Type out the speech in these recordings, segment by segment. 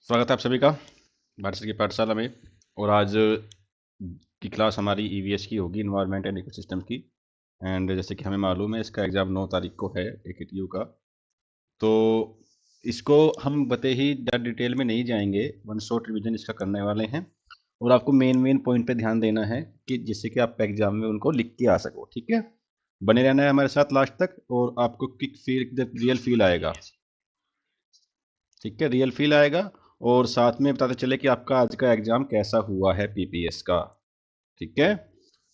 स्वागत है आप सभी का भारत सरकार की पाठशाला में। और आज की क्लास हमारी ईवीएस की होगी, इन्वायरमेंट एंड इकोसिस्टम की। एंड जैसे कि हमें मालूम है इसका एग्ज़ाम 9 तारीख को है एकेटीयू का। तो इसको हम बते ही ज़्यादा डिटेल में नहीं जाएंगे, वन शॉट रिवीजन इसका करने वाले हैं। और आपको मेन पॉइंट पे ध्यान देना है कि जिससे कि आप एग्जाम में उनको लिख के आ सको। ठीक है, बने रहना है हमारे साथ लास्ट तक और आपको किक फील रियल फील आएगा। ठीक है, रियल फील आएगा और साथ में बताते चले कि आपका आज का एग्जाम कैसा हुआ है पीपीएस का। ठीक है,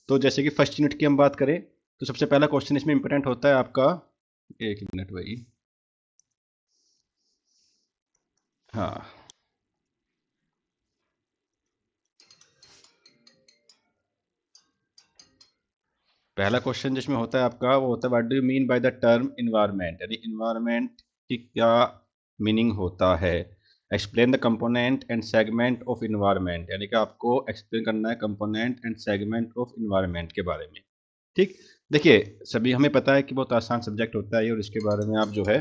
तो जैसे कि फर्स्ट यूनिट की हम बात करें तो सबसे पहला क्वेश्चन इसमें इंपॉर्टेंट होता है आपका, एक मिनट भाई। हाँ, पहला क्वेश्चन जिसमें होता है आपका वो होता है what do you mean by the term environment, यानी इन्वायरमेंट की क्या मीनिंग होता है। Explain the component and segment of environment, यानी कि आपको एक्सप्लेन करना है component and segment of environment के बारे में। ठीक, देखिए सभी हमें पता है कि बहुत आसान सब्जेक्ट होता है और इसके बारे में आप जो है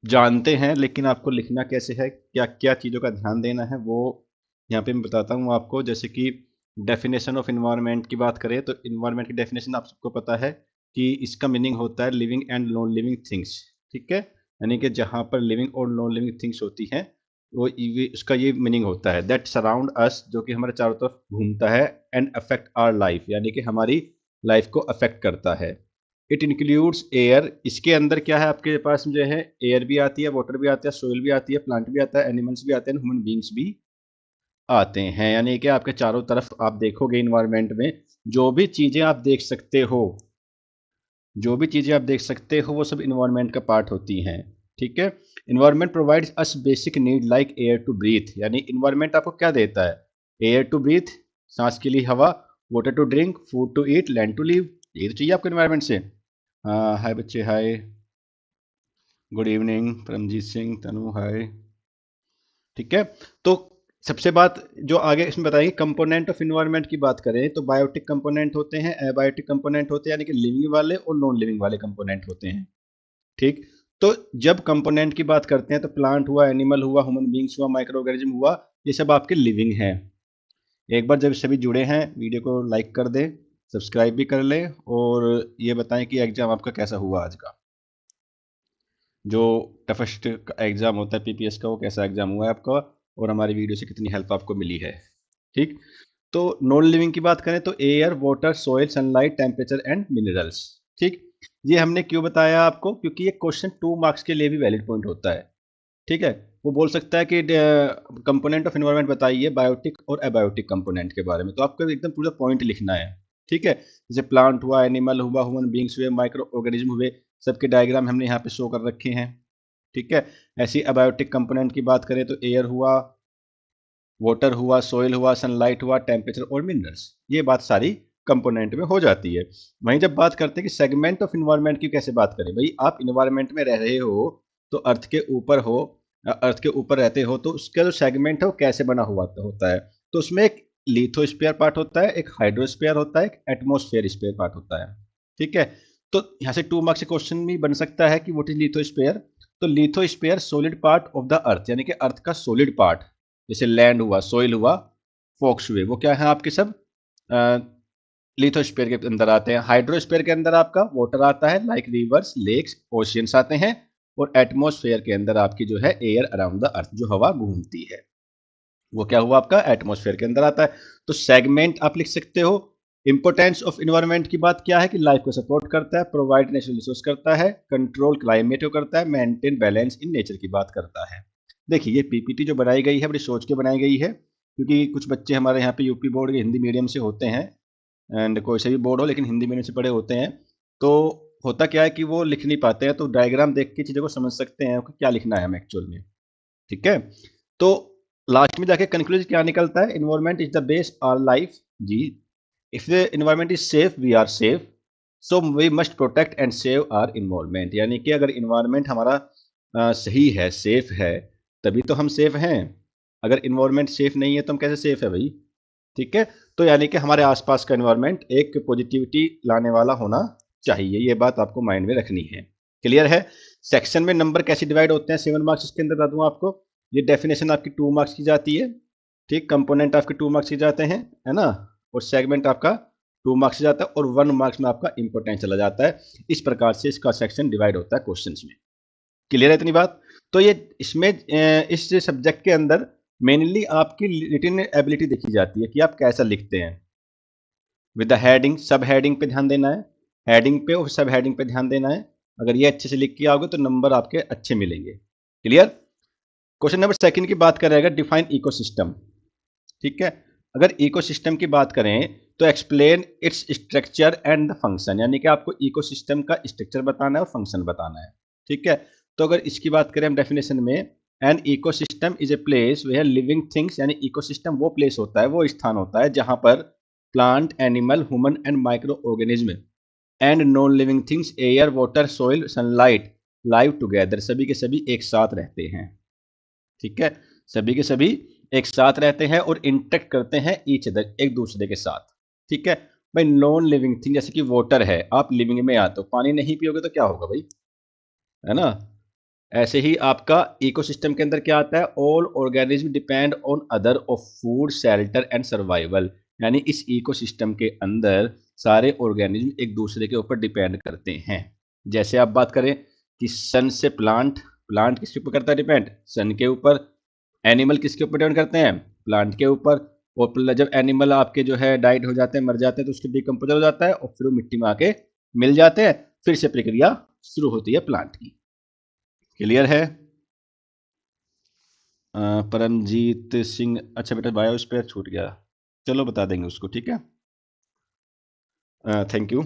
जानते हैं, लेकिन आपको लिखना कैसे है, क्या क्या चीज़ों का ध्यान देना है, वो यहाँ पे मैं बताता हूँ आपको। जैसे कि डेफिनेशन ऑफ इन्वायरमेंट की बात करें तो इन्वायरमेंट की डेफिनेशन आप सबको पता है कि इसका मीनिंग होता है living and non living things. ठीक है, यानी कि जहाँ पर लिविंग और नॉन लिविंग थिंग्स होती हैं वो उसका ये मीनिंग होता है दैट सराउंड अस, जो कि हमारे चारों तरफ घूमता है, एंड अफेक्ट आवर लाइफ, यानी कि हमारी लाइफ को अफेक्ट करता है। इट इंक्लूड्स एयर, इसके अंदर क्या है आपके पास जो है, एयर भी आती है, वाटर भी आता है, सोइल भी आती है, प्लांट भी आता है, एनिमल्स भी आते हैं, ह्यूमन बींग्स भी आते हैं। यानी कि आपके चारों तरफ आप देखोगे इन्वायरमेंट में जो भी चीजें आप देख सकते हो, जो भी चीजें आप देख सकते हो वो सब इन्वायरमेंट का पार्ट होती हैं। ठीक है, environment provides us basic need like air to breathe, यानी इन्वायरमेंट आपको क्या देता है, एयर टू ब्रीथ, सांस के लिए हवा, water to drink, food to eat, land to live, ये तो चाहिए आपको इन्वायरमेंट से। हाँ हाय बच्चे, hi, good evening Paramjit Singh, Tanu hi. ठीक है, तो सबसे बात जो आगे इसमें बताएंगे कंपोनेंट ऑफ इन्वायरमेंट की बात करें तो बायोटिक कंपोनेंट होते हैं, एबायोटिक कंपोनेंट होते हैं, यानी कि लिविंग वाले और नॉन लिविंग वाले कंपोनेंट होते हैं। ठीक, तो जब कंपोनेंट की बात करते हैं तो प्लांट हुआ, एनिमल हुआ, ह्यूमन बींग्स हुआ, माइक्रो ऑर्गेनिज्म हुआ, ये सब आपके लिविंग हैं। एक बार जब सभी जुड़े हैं वीडियो को लाइक कर दें, सब्सक्राइब भी कर लें और ये बताएं कि एग्जाम आपका कैसा हुआ आज का, जो टफेस्ट एग्जाम होता है पीपीएस का, वो कैसा एग्जाम हुआ है आपका और हमारी वीडियो से कितनी हेल्प आपको मिली है। ठीक, तो नॉन लिविंग की बात करें तो air, water, soil, sunlight, temperature and minerals. ठीक, ये हमने क्यों बताया आपको, क्योंकि ये क्वेश्चन 2 मार्क्स के लिए भी वैलिड पॉइंट होता है। ठीक है, वो बोल सकता है कि कंपोनेंट ऑफ इन्वायरमेंट बताइए बायोटिक और एबायोटिक कंपोनेंट के बारे में, तो आपको एकदम पूरा पॉइंट लिखना है। ठीक है, जैसे प्लांट हुआ, एनिमल हुआ, ह्यूमन बींग्स हुए, माइक्रो ऑर्गेनिज्म हुए, सबके डायग्राम हमने यहाँ पे शो कर रखे हैं। ठीक है, ऐसी एबायोटिक कंपोनेंट की बात करें तो एयर हुआ, वाटर हुआ, सॉइल हुआ, सनलाइट हुआ, टेम्परेचर और मिनरल्स, ये बात सारी कंपोनेंट में हो जाती है। वहीं जब बात करते हैं कि सेगमेंट ऑफ इन्वायरमेंट की कैसे बात करें, भाई आप इन्वायरमेंट में रह रहे हो तो अर्थ के ऊपर हो, अर्थ के ऊपर रहते हो तो उसका जो सेगमेंट है वो कैसे बना हुआ होता है, तो उसमें एक लिथोस्फीयर पार्ट होता है, एक हाइड्रोस्फीयर होता है, एक एटमोस्फेयर स्फीयर पार्ट होता है। ठीक है, तो यहाँ से 2 मार्क्स से क्वेश्चन भी बन सकता है कि व्हाट इज लिथोस्फीयर। तो lithosphere solid part of the earth, यानी कि अर्थ का सॉलिड पार्ट, जैसे लैंड हुआ, सोइल हुआ, फॉक्स हुए, वो क्या है आपके सब लिथोस्फीयर के अंदर आते हैं। हाइड्रोस्फीयर के अंदर आपका वाटर आता है लाइक रिवर्स, लेक्स, ओशियंस आते हैं। और एटमोस्फेयर के अंदर आपकी जो है एयर अराउंड द अर्थ, जो हवा घूमती है, वो क्या हुआ आपका एटमोस्फेयर के अंदर आता है। तो सेगमेंट आप लिख सकते हो। इंपोर्टेंस ऑफ इन्वायरमेंट की बात क्या है कि लाइफ को सपोर्ट करता है, प्रोवाइड नेचुरल रिसोर्स करता है, कंट्रोल क्लाइमेट को करता है, मेंटेन बैलेंस इन नेचर की बात करता है। देखिए ये पीपीटी जो बनाई गई है बड़ी सोच के बनाई गई है, क्योंकि कुछ बच्चे हमारे यहाँ पे यूपी बोर्ड के हिंदी मीडियम से होते हैं, एंड कोई से भी बोर्ड हो लेकिन हिंदी मीडियम से पढ़े होते हैं, तो होता क्या है कि वो लिख नहीं पाते हैं, तो डायग्राम देख के चीज़ों को समझ सकते हैं कि क्या लिखना है हमें एक्चुअल में। ठीक है, तो लास्ट में जाके कंक्लूजन क्या निकलता है, environment is the base our life. जी, if the environment is safe we are safe, so we must protect and save our environment, यानी कि अगर इन्वायरमेंट हमारा सही है, सेफ है, तभी तो हम सेफ हैं। अगर इन्वायरमेंट सेफ नहीं है तो हम कैसे सेफ है भाई। ठीक है, तो यानी कि हमारे आसपास का इन्वायरमेंट एक पॉजिटिविटी लाने वाला होना चाहिए, ये बात आपको माइंड में रखनी है। क्लियर है? सेक्शन में नंबर कैसे डिवाइड होते हैं 7 मार्क्स इसके अंदर बता दूं आपको। ये डेफिनेशन आपकी 2 मार्क्स की जाती है, ठीक, कंपोनेंट आपके 2 मार्क्स के जाते हैं, है ना, और सेगमेंट आपका 2 मार्क्स से जाता है और 1 मार्क्स में आपका इंपॉर्टेंट चला जाता है। इस प्रकार से इसका सेक्शन डिवाइड होता है क्वेश्चंस में। क्लियर है इतनी बात? तो ये इसमें इस सब्जेक्ट के अंदर मेनली आपकी रिटन एबिलिटी देखी जाती है कि आप कैसा लिखते हैं। विद द हेडिंग, सब हेडिंग पे ध्यान देना है, हेडिंग पे और सब हेडिंग पे ध्यान देना है। अगर ये अच्छे से लिख के आओगे तो नंबर आपके अच्छे मिलेंगे। क्लियर? क्वेश्चन नंबर सेकंड की बात करेगा, डिफाइन इकोसिस्टम। ठीक है, अगर इकोसिस्टम की बात करें तो explain its structure and the function, यानी कि आपको इकोसिस्टम का स्ट्रक्चर बताना है और फंक्शन बताना है। ठीक है, तो अगर इसकी बात करें हम डेफिनेशन में, an ecosystem is a place where living things, यानी इकोसिस्टम वो प्लेस होता है, वो स्थान होता है जहां पर plant, animal, human and microorganism and non living things, air, water, soil, sunlight live together, सभी के सभी एक साथ रहते हैं। ठीक है, सभी के सभी एक साथ रहते हैं और इंटरेक्ट करते हैं ईच अदर, एक दूसरे के साथ। ठीक है भाई, नॉन लिविंग थिंग जैसे कि वाटर है, आप लिविंग में आते हो, पानी नहीं पियोगे तो क्या होगा भाई, है ना। ऐसे ही आपका इकोसिस्टम के अंदर क्या आता है, all organism depend on other of food, shelter and survival, यानी इस इकोसिस्टम के अंदर सारे ऑर्गेनिज्म एक दूसरे के ऊपर डिपेंड करते हैं। जैसे आप बात करें कि सन से प्लांट, प्लांट किसके ऊपर करता है डिपेंड, सन के ऊपर। एनिमल किसके ऊपर डिपेंड करते हैं, प्लांट के ऊपर। और जब एनिमल आपके जो है डाइट हो जाते हैं, मर जाते हैं, तो उसके डिकम्पोजर हो जाता है और फिर वो मिट्टी में आके मिल जाते हैं, फिर से प्रक्रिया शुरू होती है प्लांट की। क्लियर है? परमजीत सिंह, अच्छा बेटा बायोस्फीयर छूट गया, चलो बता देंगे उसको, ठीक है, thank you.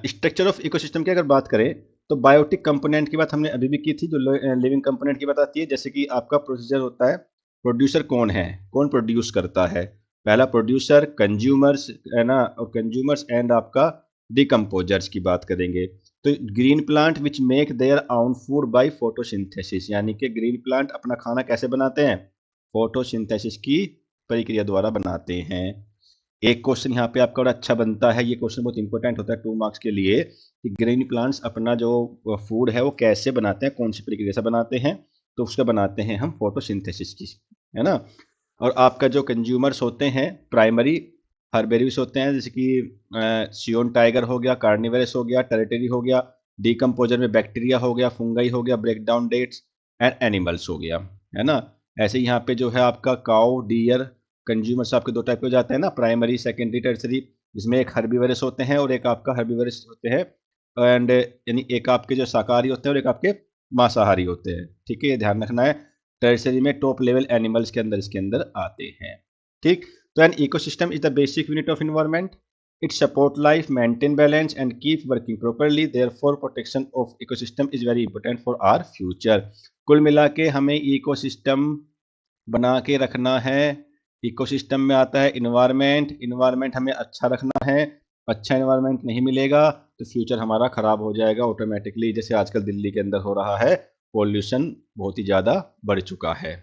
Structure of ecosystem की अगर बात करें तो बायोटिक कंपोनेंट की बात हमने अभी भी की थी, जो लिविंग कंपोनेंट की बात आती है। जैसे कि आपका प्रोसीजर होता है, प्रोड्यूसर कौन है, कौन प्रोड्यूस करता है, पहला प्रोड्यूसर, कंज्यूमर्स, है ना, और कंज्यूमर्स एंड आपका डिकम्पोजर्स की बात करेंगे। तो green plant which make their आउन फूड बाय फोटोसिंथेसिस, यानी कि ग्रीन प्लांट अपना खाना कैसे बनाते हैं, फोटोसिंथेसिस की प्रक्रिया द्वारा बनाते हैं। एक क्वेश्चन यहाँ पे आपका बड़ा अच्छा बनता है, ये क्वेश्चन बहुत इंपॉर्टेंट होता है 2 मार्क्स के लिए, कि ग्रीन प्लांट्स अपना जो फूड है वो कैसे बनाते हैं, कौन सी प्रक्रिया से बनाते हैं, तो उसका बनाते हैं हम फोटोसिंथेसिस की, है ना। और आपका जो कंज्यूमर्स होते हैं प्राइमरी हर्बेरियस होते हैं, जैसे कि सियोन टाइगर हो गया, कार्निवरस हो गया, टेरिटरी हो गया, डिकम्पोजर में बैक्टीरिया हो गया, फंगाई हो गया, break down dates and animals हो गया, है ना। ऐसे यहाँ पे जो है आपका काउ, डियर, कंज्यूमर्स आपके 2 टाइप के हो जाते हैं ना, प्राइमरी, सेकेंडरी, टर्सरी, जिसमें एक हर्बीवरस होते हैं और एक आपका हर्बीवरस होते हैं, एंड यानी एक आपके जो शाकाहारी होते हैं और एक आपके मांसाहारी होते हैं। ठीक है, ये ध्यान रखना है। टर्सरी में टॉप लेवल एनिमल्स के अंदर इसके अंदर आते हैं। ठीक, तो an ecosystem is the basic unit of environment, it support life, maintain balance and keep working properly, therefore protection of ecosystem is very important for our future. कुल मिला के हमें इकोसिस्टम बना के रखना है। इकोसिस्टम में आता है इन्वायरमेंट, इन्वायरमेंट हमें अच्छा रखना है, अच्छा इन्वायरमेंट नहीं मिलेगा तो फ्यूचर हमारा खराब हो जाएगा ऑटोमेटिकली। जैसे आजकल दिल्ली के अंदर हो रहा है, पॉल्यूशन बहुत ही ज़्यादा बढ़ चुका है।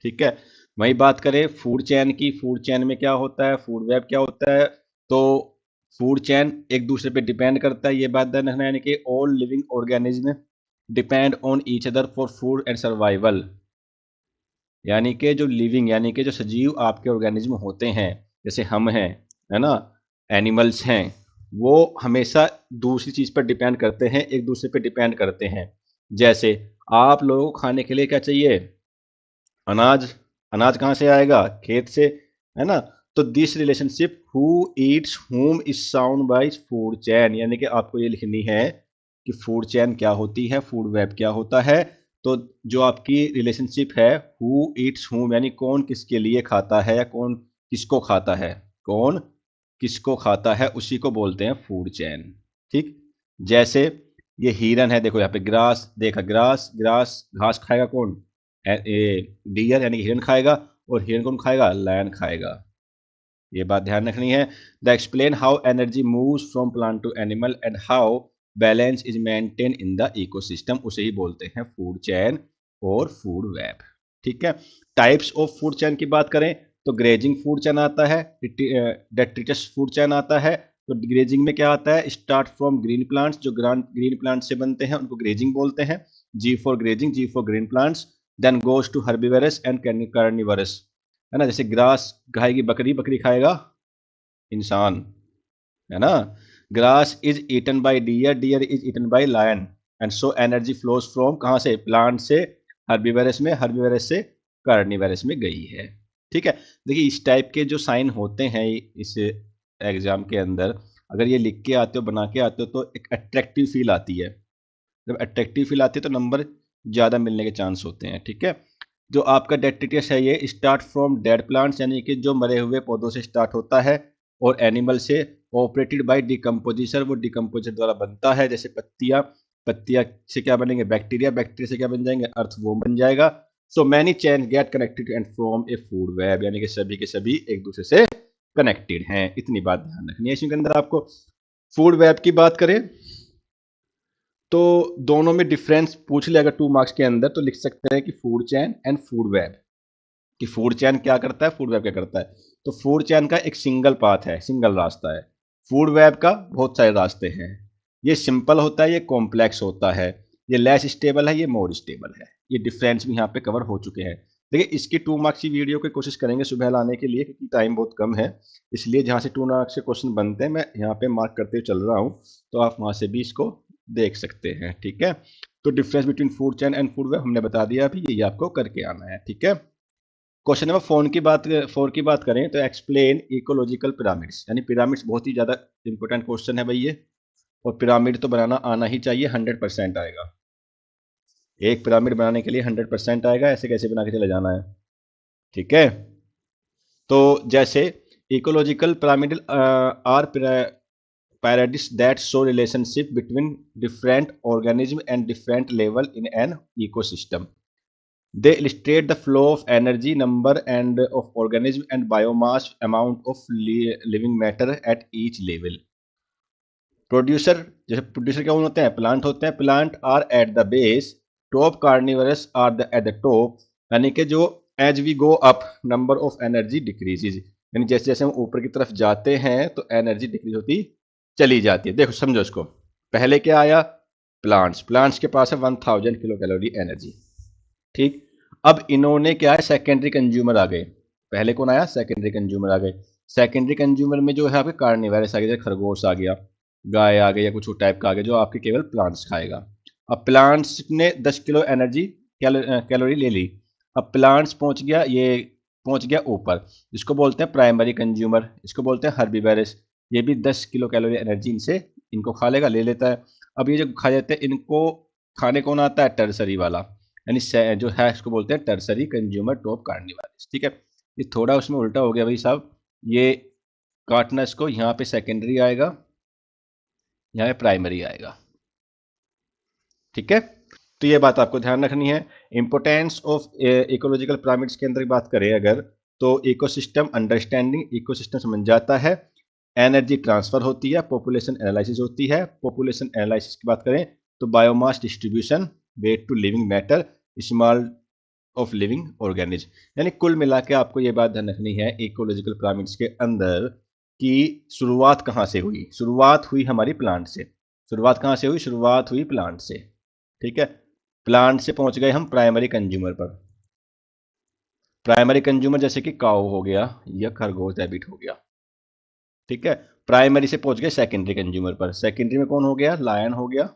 ठीक है, वही बात करें फूड चेन की, फूड चेन में क्या होता है, फूड वेब क्या होता है, तो फूड चेन एक दूसरे पे डिपेंड करता है, ये बात ध्यान रखना है, यानी कि all living organism depend on each other for food and survival, यानी कि जो लिविंग यानी कि जो सजीव आपके ऑर्गेनिज्म होते हैं, जैसे हम हैं, है ना, एनिमल्स हैं, वो हमेशा दूसरी चीज़ पर डिपेंड करते हैं, एक दूसरे पे डिपेंड करते हैं। जैसे आप लोगों को खाने के लिए क्या चाहिए, अनाज, अनाज कहाँ से आएगा, खेत से, है ना। तो दिस रिलेशनशिप हु ईट्स हुम is sound bye food chain, यानी कि आपको ये लिखनी है कि फूड चेन क्या होती है, फूड वेब क्या होता है। तो जो आपकी रिलेशनशिप है हु ईट्स हुम, यानी कौन किसके लिए खाता है या कौन किसको खाता है, कौन किसको खाता है, उसी को बोलते हैं फूड चेन। ठीक, जैसे ये हिरन है, देखो यहाँ पे ग्रास, देखा ग्रास, ग्रास घास खाएगा कौन, डियर यानी कि हिरन खाएगा, और हिरन कौन खाएगा, लायन खाएगा। ये बात ध्यान रखनी है। The explain how energy moves from plant to animal and how balance is maintain in the ecosystem, उसे ही बोलते हैं फूड चेन और फूड वेब। ठीक है, टाइप्स ऑफ फूड चेन की बात करें तो ग्रेजिंग फूड चेन आता है, डेट्रिटस फूड चेन आता है, तो ग्रेजिंग में क्या आता है, स्टार्ट फ्रॉम ग्रीन प्लांट्स, जो ग्रीन प्लांट से बनते हैं उनको ग्रेजिंग बोलते हैं, G for grazing, G for green plants, then goes to herbivorous and carnivorous, है ना, जैसे ग्रास खाएगी बकरी, बकरी खाएगा इंसान, है ना, grass is eaten by deer, deer is eaten by lion, and so energy flows from कहाँ से, प्लांट से हर्बिवरस में, हर्बिवरस से कार्निवरस में गई है। ठीक है, देखिए इस टाइप के जो साइन होते हैं इस एग्जाम के अंदर, अगर ये लिख के आते हो, बना के आते हो, तो एक अट्रैक्टिव फील आती है, जब अट्रैक्टिव फील आती है तो नंबर ज़्यादा मिलने के चांस होते हैं। ठीक है, जो आपका डेट्रिटियस है ये स्टार्ट फ्रॉम डेड प्लांट्स, यानी कि जो मरे हुए पौधों से स्टार्ट होता है, और एनिमल से, ऑपरेटेड बाय डिकम्पोजिशन, वो डिकम्पोजर द्वारा बनता है, जैसे पत्तियां, पत्तियां से क्या बनेंगे, बैक्टीरिया, बैक्टीरिया से क्या बन जाएंगे, अर्थवॉर्म बन जाएगा। So many chain get connected and form A food web, यानी कि सभी के सभी एक दूसरे से कनेक्टेड हैं, इतनी बात ध्यान रखनी है इसके अंदर आपको। फूड वेब की बात करें तो दोनों में डिफरेंस पूछ ले अगर 2 मार्क्स के अंदर, तो लिख सकते हैं कि food chain and food web, कि फूड चेन क्या करता है, फूड वेब क्या करता है। तो फूड चेन का एक सिंगल पाथ है, सिंगल रास्ता है, फूड वेब का बहुत सारे रास्ते हैं, ये सिंपल होता है, ये कॉम्प्लेक्स होता है, ये लेस स्टेबल है, ये मोर स्टेबल है, ये डिफरेंस भी यहाँ पे कवर हो चुके हैं। देखिए इसकी 2 मार्क्स की वीडियो की कोशिश करेंगे सुबह लाने के लिए, क्योंकि टाइम बहुत कम है, इसलिए जहाँ से 2 मार्क्स के क्वेश्चन बनते हैं मैं यहाँ पे मार्क करते हुए चल रहा हूँ, तो आप वहाँ से भी इसको देख सकते हैं। ठीक है, तो difference between food chain and food web हमने बता दिया अभी, ये आपको करके आना है। ठीक है, क्वेश्चन नंबर 4 की बात करें तो एक्सप्लेन इकोलॉजिकल पिरामिड्स, यानी पिरामिड्स बहुत ही ज़्यादा इंपॉर्टेंट क्वेश्चन है भाई ये, और पिरामिड तो बनाना आना ही चाहिए, 100% आएगा, एक पिरामिड बनाने के लिए 100% आएगा, ऐसे कैसे बना के चले जाना है। ठीक है, तो जैसे ecological pyramid are paradises that show relationship between different organisms and different level in an ecosystem. They illustrate the flow of energy, number and of organism and biomass, amount of living matter at each level. Producer, जैसे producer क्या होते हैं, plant होते हैं, plant are at the base, top carnivorous are the at the top, यानी कि जो as we go up number of energy decreases, यानी जैसे जैसे हम ऊपर की तरफ जाते हैं तो एनर्जी डिक्रीज होती चली जाती है। देखो समझो इसको, पहले क्या आया, प्लांट्स, प्लांट्स के पास है 1000 किलो कैलोरी एनर्जी। ठीक, अब इन्होंने क्या है, सेकेंडरी कंज्यूमर आ गए, पहले कौन आया, सेकेंडरी कंज्यूमर आ गए, सेकेंडरी कंज्यूमर में जो है आपके कार्निवरस आ गया, जैसे खरगोश आ गया, गाय आ गई, या कुछ टाइप का आ गया जो आपके केवल प्लांट्स खाएगा। अब प्लांट्स ने 10 किलो एनर्जी कैलोरी ले ली, अब प्लांट्स पहुंच गया, ये पहुंच गया ऊपर, इसको बोलते हैं प्राइमरी कंज्यूमर, इसको बोलते हैं हर्बिवरस, ये भी 10 किलो कैलोरी एनर्जी इनसे, इनको खा लेगा, ले लेता है। अब ये जो खा जाते हैं इनको खाने कौन आता है, टर्सरी वाला, यानी जो है इसको बोलते हैं टर्सरी कंज्यूमर टॉप कार्निवरस। ठीक है, ये थोड़ा उसमें उल्टा हो गया भाई साहब, ये काटना इसको, यहाँ पे सेकेंडरी आएगा, यहाँ पे प्राइमरी आएगा। ठीक है, तो ये बात आपको ध्यान रखनी है। इंपोर्टेंस ऑफ इकोलॉजिकल पिरामिड्स के अंदर बात करें अगर, तो इकोसिस्टम अंडरस्टैंडिंग, इकोसिस्टम समझ जाता है, एनर्जी ट्रांसफर होती है, पॉपुलेशन एनालिसिस होती है, पॉपुलेशन एनालिसिस की बात करें तो biomass distribution, weight to living matter, small of living organism, यानी कुल मिला के आपको ये बात ध्यान रखनी है इकोलॉजिकल पिरामिड्स के अंदर कि शुरुआत कहाँ से हुई, शुरुआत हुई हमारी प्लांट से, शुरुआत कहाँ से हुई, शुरुआत हुई प्लांट से। ठीक है, प्लांट से पहुंच गए हम प्राइमरी कंज्यूमर पर, प्राइमरी कंज्यूमर जैसे कि काऊ हो गया या खरगोश रैबिट हो गया। ठीक है, प्राइमरी से पहुंच गए सेकेंडरी कंज्यूमर पर, सेकेंडरी में कौन हो गया, लायन हो गया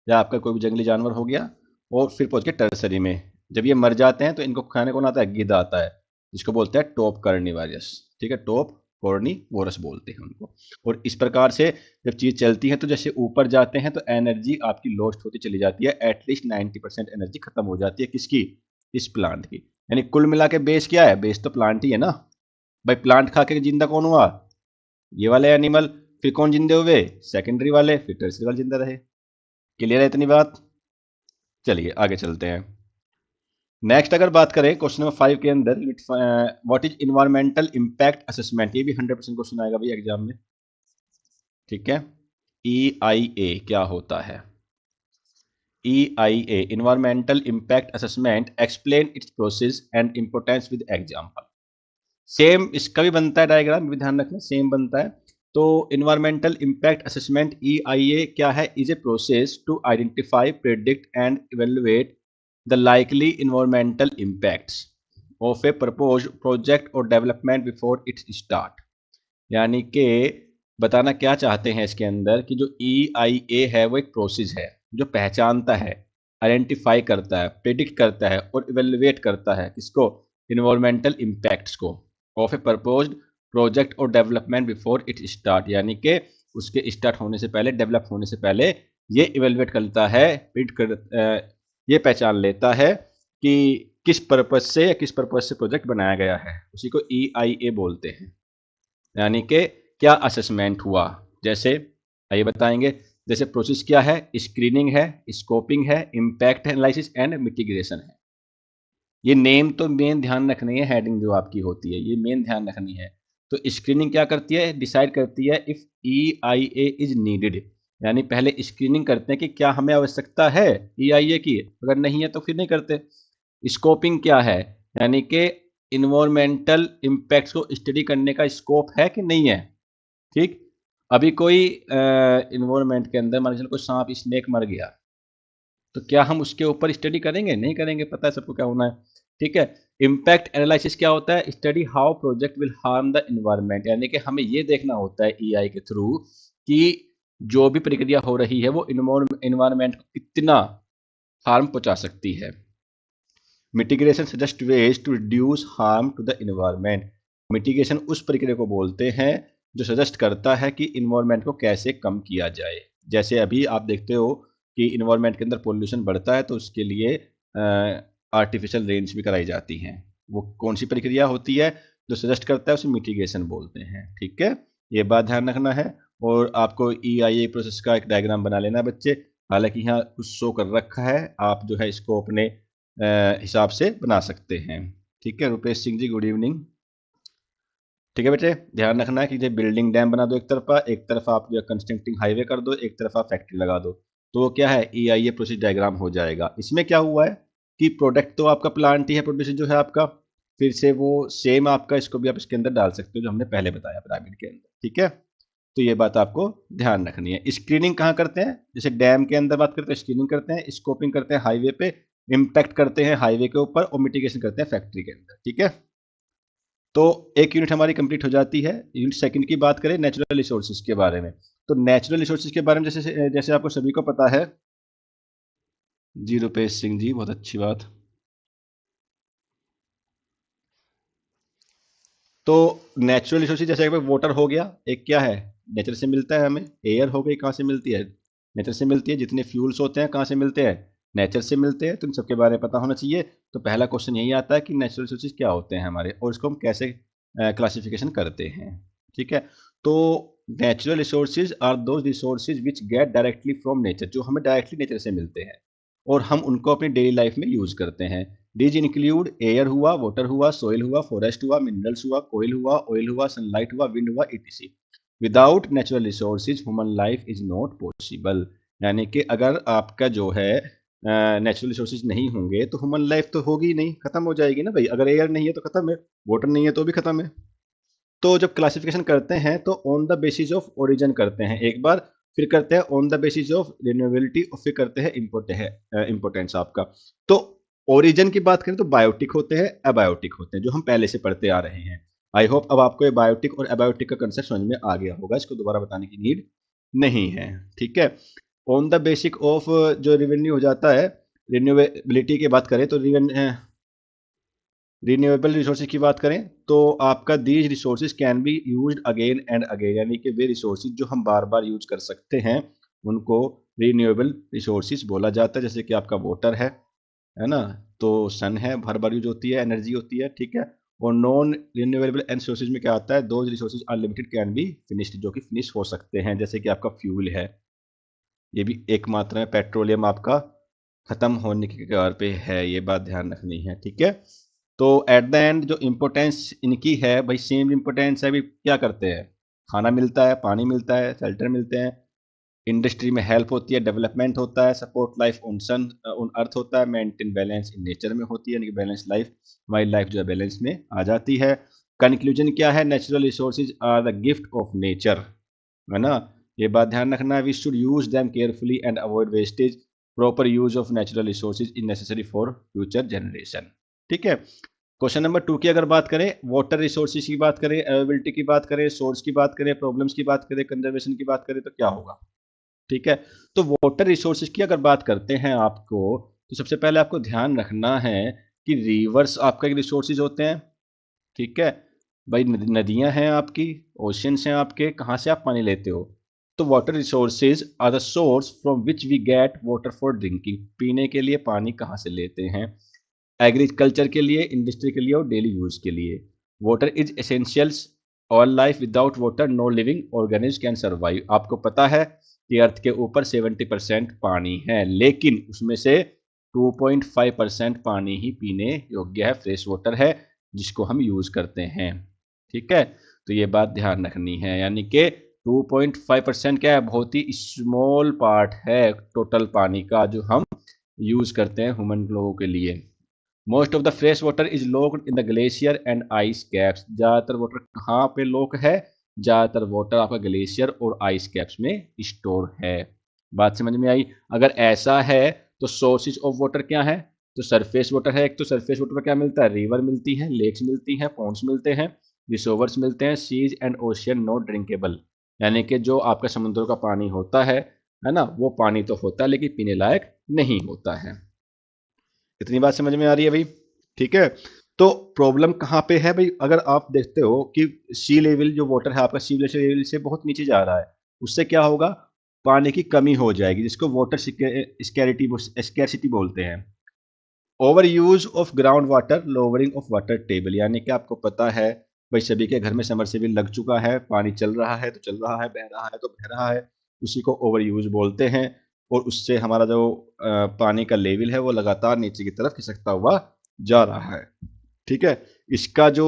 या आपका कोई भी जंगली जानवर हो गया, और फिर पहुंच गए टर्सरी में, जब ये मर जाते हैं तो इनको खाने कौन आता है, गिद्ध आता है, जिसको बोलते हैं टॉप कार्निवरस। ठीक है, टॉप कार्निवोरस बोलते हैं उनको। और इस प्रकार से जब चीज चलती है तो जैसे ऊपर जाते हैं तो एनर्जी आपकी लॉस्ट होती चली जाती है, एटलीस्ट 90% एनर्जी खत्म हो जाती है, किसकी, इस प्लांट की। यानी कुल मिला के बेस क्या है, बेस तो प्लांट ही है ना भाई, प्लांट खा के जिंदा कौन हुआ, ये वाले एनिमल, फिर कौन जिंदे हुए, सेकेंडरी वाले, फिर टर्सरी वाले जिंदा रहे। क्लियर है इतनी बात, चलिए आगे चलते हैं। नेक्स्ट अगर बात करें क्वेश्चन नंबर 5 के अंदर, what is environmental impact assessment, ये भी 100% क्वेश्चन आएगा भाई एग्जाम में। ठीक है, EIA क्या होता है, EIA environmental impact assessment, explain it's process and importance with example. Same इसका भी बनता है डायग्राम, भी ध्यान रखना सेम बनता है। तो इन्वायरमेंटल इम्पैक्ट असेसमेंट EIA क्या है? Is a process to identify, predict and evaluate the likely environmental impacts of a proposed project और डेवलपमेंट बिफोर इट्स स्टार्ट। यानी कि बताना क्या चाहते हैं इसके अंदर कि जो EIA है वो एक प्रोसेस है जो पहचानता है, आइडेंटिफाई करता है, प्रेडिक्ट करता है और इवेलुएट करता है किसको? इन्वायरमेंटल इम्पैक्ट्स को ऑफ ए प्रपोज्ड प्रोजेक्ट और डेवलपमेंट बिफोर इट स्टार्ट। यानी कि उसके स्टार्ट होने से पहले, डेवलप होने से पहले ये इवेलुएट करता है, ये पहचान लेता है कि किस पर्पज से या किस पर्पज से प्रोजेक्ट बनाया गया है, उसी को EIA बोलते हैं। यानी कि क्या असेसमेंट हुआ, जैसे आइए बताएंगे। जैसे प्रोसेस क्या है? स्क्रीनिंग है, स्कोपिंग है, इम्पैक्ट एनालिसिस एंड मिटिगेशन है। ये नेम तो मेन ध्यान रखनी है, हेडिंग जो आपकी होती है ये मेन ध्यान रखनी है। तो स्क्रीनिंग क्या करती है? डिसाइड करती है इफ EIA इज नीडेड। यानी पहले स्क्रीनिंग करते हैं कि क्या हमें आवश्यकता है EIA की, अगर नहीं है तो फिर नहीं करते। स्कोपिंग क्या है? यानी कि इन्वायरमेंटल इम्पैक्ट्स को स्टडी करने का स्कोप है कि नहीं है। ठीक, अभी कोई इन्वायरमेंट के अंदर मान लीजिए कोई सांप स्नेक मर गया, तो क्या हम उसके ऊपर स्टडी करेंगे? नहीं करेंगे, पता है सबको क्या होना है। ठीक है। इम्पैक्ट एनालिसिस क्या होता है? Study how project will harm the environment. यानी कि हमें ये देखना होता है EI के थ्रू कि जो भी प्रक्रिया हो रही है वो इन्वायरमेंट को कितना हार्म पहुंचा सकती है। Mitigation suggest ways to reduce harm to the environment. Mitigation उस प्रक्रिया को बोलते हैं जो सजेस्ट करता है कि इन्वायरमेंट को कैसे कम किया जाए। जैसे अभी आप देखते हो कि इन्वायरमेंट के अंदर पोल्यूशन बढ़ता है तो उसके लिए आर्टिफिशियल रेन्स भी कराई जाती हैं। वो कौन सी प्रक्रिया होती है जो सजेस्ट करता है उसे मिटिगेशन बोलते हैं। ठीक है, ये बात ध्यान रखना है। और आपको EIA प्रोसेस का एक डायग्राम बना लेना है बच्चे। हालांकि यहाँ कुछ शो कर रखा है, आप जो है इसको अपने हिसाब से बना सकते हैं। ठीक है, रुपेश सिंह जी गुड इवनिंग। ठीक है बेटे, ध्यान रखना है कि जो बिल्डिंग डैम बना दो एक तरफ आप जो कंस्ट्रक्टिंग हाईवे कर दो, एक तरफ आप फैक्ट्री लगा दो, तो वो क्या है? EIA प्रोसेस डायग्राम हो जाएगा। इसमें क्या हुआ है कि प्रोडक्ट तो आपका प्लांट ही है, प्रोड्यूसर जो है आपका, फिर से वो सेम आपका इसको भी आप इसके अंदर डाल सकते हो जो हमने पहले बताया पिरामिड के अंदर। ठीक है, तो ये बात आपको ध्यान रखनी है। स्क्रीनिंग कहाँ करते हैं? जैसे डैम के अंदर बात करते हैं स्क्रीनिंग करते हैं, स्कोपिंग करते हैं हाईवे पे, इम्पैक्ट करते हैं हाईवे के ऊपर और मिटिगेशन करते हैं फैक्ट्री के अंदर। ठीक है, तो एक यूनिट हमारी कंप्लीट हो जाती है। यूनिट सेकंड की बात करें नेचुरल रिसोर्सेज के बारे में, तो नेचुरल रिसोर्सेज के बारे में जैसे जैसे आपको सभी को पता है जी, रुपेश सिंह जी बहुत अच्छी बात। तो नेचुरल रिसोर्सेज जैसे वाटर हो गया, एक क्या है? नेचर से मिलता है हमें। एयर हो गई, कहाँ से मिलती है? नेचर से मिलती है। जितने फ्यूल्स होते हैं कहाँ से मिलते हैं? नेचर से मिलते हैं। तो इन सबके बारे में पता होना चाहिए। तो पहला क्वेश्चन यही आता है कि नेचुरल रिसोर्सेज क्या होते हैं हमारे, और इसको हम कैसे क्लासिफिकेशन करते हैं। ठीक है, तो natural resources are those resources which get directly from nature, जो हमें डायरेक्टली नेचर से मिलते हैं और हम उनको अपनी डेली लाइफ में यूज करते हैं। डीज इंक्लूड एयर हुआ, वाटर हुआ, सोइल हुआ, फॉरेस्ट हुआ, मिनरल्स हुआ, कोयल हुआ, ऑयल हुआ, सनलाइट हुआ, विंड हुआ, etc। Without natural resources human life is not possible. यानी कि अगर आपका जो है नेचुरल रिसोर्सेज नहीं होंगे तो ह्यूमन लाइफ तो होगी ही नहीं, खत्म हो जाएगी ना भाई। अगर एयर नहीं है तो खत्म है, वाटर नहीं है तो भी खत्म है। तो जब क्लासिफिकेशन करते हैं तो on the basis of origin करते हैं एक बार, फिर करते हैं on the basis of renewability, और फिर करते हैं इम्पोर्टेंस आपका। तो ओरिजिन की बात करें तो बायोटिक होते हैं, एबायोटिक होते हैं, जो हम पहले से पढ़ते आ रहे हैं। आई होप अब आपको ये बायोटिक और एबायोटिक का कंसेप्ट समझ में आ गया होगा, इसको दोबारा बताने की नीड नहीं है। ठीक है, ऑन द बेसिक ऑफ जो रिवेन्यू हो जाता है, रिन्यूएबिलिटी की बात करें तो रिन्यूएबल रिसोर्सेज की बात करें तो आपका these resources can be used again and again. यानी कि वे रिसोर्सेज जो हम बार बार यूज कर सकते हैं उनको रिन्यूएबल रिसोर्सेज बोला जाता है। जैसे कि आपका वाटर है ना, तो सन है, हर बार यूज होती है, एनर्जी होती है। ठीक है, और नॉन रिन्यूएबल रिसोर्सेज में क्या आता है? Those resources unlimited can be finished, जो कि फिनिश हो सकते हैं। जैसे कि आपका फ्यूल है, ये भी एक मात्रा में पेट्रोलियम आपका खत्म होने के कगार पे है, ये बात ध्यान रखनी है। ठीक है, तो एट द एंड जो इम्पोर्टेंस इनकी है भाई, सेम इम्पोर्टेंस है। भी क्या करते हैं? खाना मिलता है, पानी मिलता है, शेल्टर मिलते हैं, इंडस्ट्री में हेल्प होती है, डेवलपमेंट होता है, support life on sun on earth होता है, मेंटेन बैलेंस इन नेचर में होती है। यानी कि बैलेंस लाइफ, वाइल्ड लाइफ जो है बैलेंस में आ जाती है। कंक्लूजन क्या है? Natural resources are the gift of nature. है ना। ये बात ध्यान रखना, we should use them carefully and avoid wastage, proper use of natural resources is necessary for future generation. ठीक है। क्वेश्चन नंबर 2 की अगर बात करें, वाटर रिसोर्सेज की बात करें, अवेलेबिलिटी की बात करें, सोर्स की बात करें, प्रॉब्लम्स की बात करें, कंजर्वेशन की बात करें, तो क्या होगा। ठीक है। तो वाटर रिसोर्सेज की अगर बात करते हैं आपको, तो सबसे पहले आपको ध्यान रखना है कि रिवर्स आपका एक रिसोर्सेज होते हैं। ठीक है। भाई नदियां हैं आपकी, ओशियंस हैं आपके, कहाँ से आप पानी लेते हो। तो water resources are the source from which we get water for drinking, पीने के लिए पानी कहाँ से लेते हैं, एग्रीकल्चर के लिए, इंडस्ट्री के लिए और डेली यूज के लिए। Water is essentials, all life without water no living organism can survive. आपको पता है कि अर्थ के ऊपर 70% पानी है, लेकिन उसमें से 2.5% पानी ही पीने योग्य है, फ्रेश वाटर है, जिसको हम यूज करते हैं। ठीक है। तो ये बात ध्यान रखनी है, यानी कि 2.5% क्या है, बहुत ही स्मॉल पार्ट है टोटल पानी का जो हम यूज करते हैं ह्यूमन लोगों के लिए। Most of the fresh water is locked in the glacier and ice caps. ज्यादातर वाटर कहाँ पे लॉक है, ज्यादातर वाटर आपका ग्लेशियर और आइस कैप्स में स्टोर है। बात समझ में आई। अगर ऐसा है तो सोर्सेज ऑफ वाटर क्या है, तो सरफेस वाटर है। एक तो सरफेस वाटर क्या मिलता है, रिवर मिलती है, लेक्स मिलती हैं, पॉन्ड्स मिलते हैं, रिसोवर्स मिलते हैं, seas and ocean not drinkable, यानी कि जो आपका समुद्रों का पानी होता है ना, वो पानी तो होता है लेकिन पीने लायक नहीं होता है। इतनी बात समझ में आ रही है भाई। ठीक है। तो प्रॉब्लम कहाँ पे है भाई, अगर आप देखते हो कि सी लेवल जो वाटर है आपका सी लेवल से बहुत नीचे जा रहा है, उससे क्या होगा, पानी की कमी हो जाएगी, जिसको वाटर स्कैरिटी बोलते हैं। Over use of ground water, lowering of water table, यानी कि आपको पता है भाई सभी के घर में समरसेबल लग चुका है, पानी चल रहा है तो चल रहा है, बह रहा है तो बह रहा है, उसी को ओवर यूज बोलते हैं। और उससे हमारा जो पानी का लेवल है वो लगातार नीचे की तरफ खिसकता हुआ जा रहा है। ठीक है। इसका जो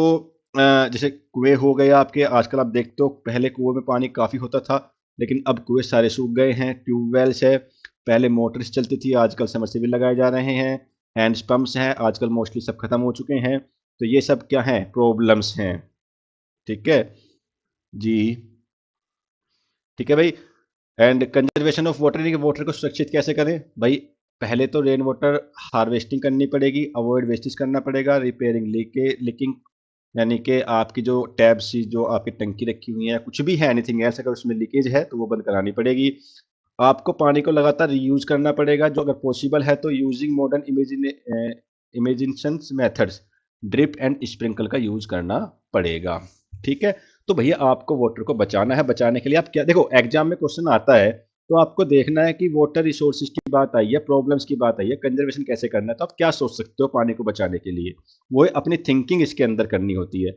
जैसे कुएं हो गए आपके, आजकल आप देखते हो पहले कुएं में पानी काफी होता था, लेकिन अब कुएं सारे सूख गए हैं, ट्यूबवेल्स है, पहले मोटर्स चलती थी, आजकल समरसेबल लगाए जा रहे हैं, हैंड्स पंप्स हैं, आजकल मोस्टली सब खत्म हो चुके हैं। तो ये सब क्या है, प्रॉब्लम्स हैं। ठीक है जी। ठीक है भाई। एंड कंजर्वेशन ऑफ वाटर, यानी कि वाटर को सुरक्षित कैसे करें भाई, पहले तो रेन वाटर हार्वेस्टिंग करनी पड़ेगी, अवॉइड वेस्टेज करना पड़ेगा, रिपेयरिंग लीकिंग, यानी कि आपकी जो टैब्स जो आपकी टंकी रखी हुई है, कुछ भी है, एनीथिंग एल्स, अगर उसमें लीकेज है तो वो बंद करानी पड़ेगी। आपको पानी को लगातार रीयूज करना पड़ेगा, जो अगर पॉसिबल है तो using modern imagination methods, drip and sprinkle का यूज करना पड़ेगा। ठीक है। तो भैया आपको वाटर को बचाना है, बचाने के लिए आप क्या, देखो एग्जाम में क्वेश्चन आता है तो आपको देखना है कि वाटर रिसोर्सेज की बात आई है, प्रॉब्लम्स की बात आई है, कंजर्वेशन कैसे करना है, तो आप क्या सोच सकते हो पानी को बचाने के लिए, वो अपनी थिंकिंग इसके अंदर करनी होती है।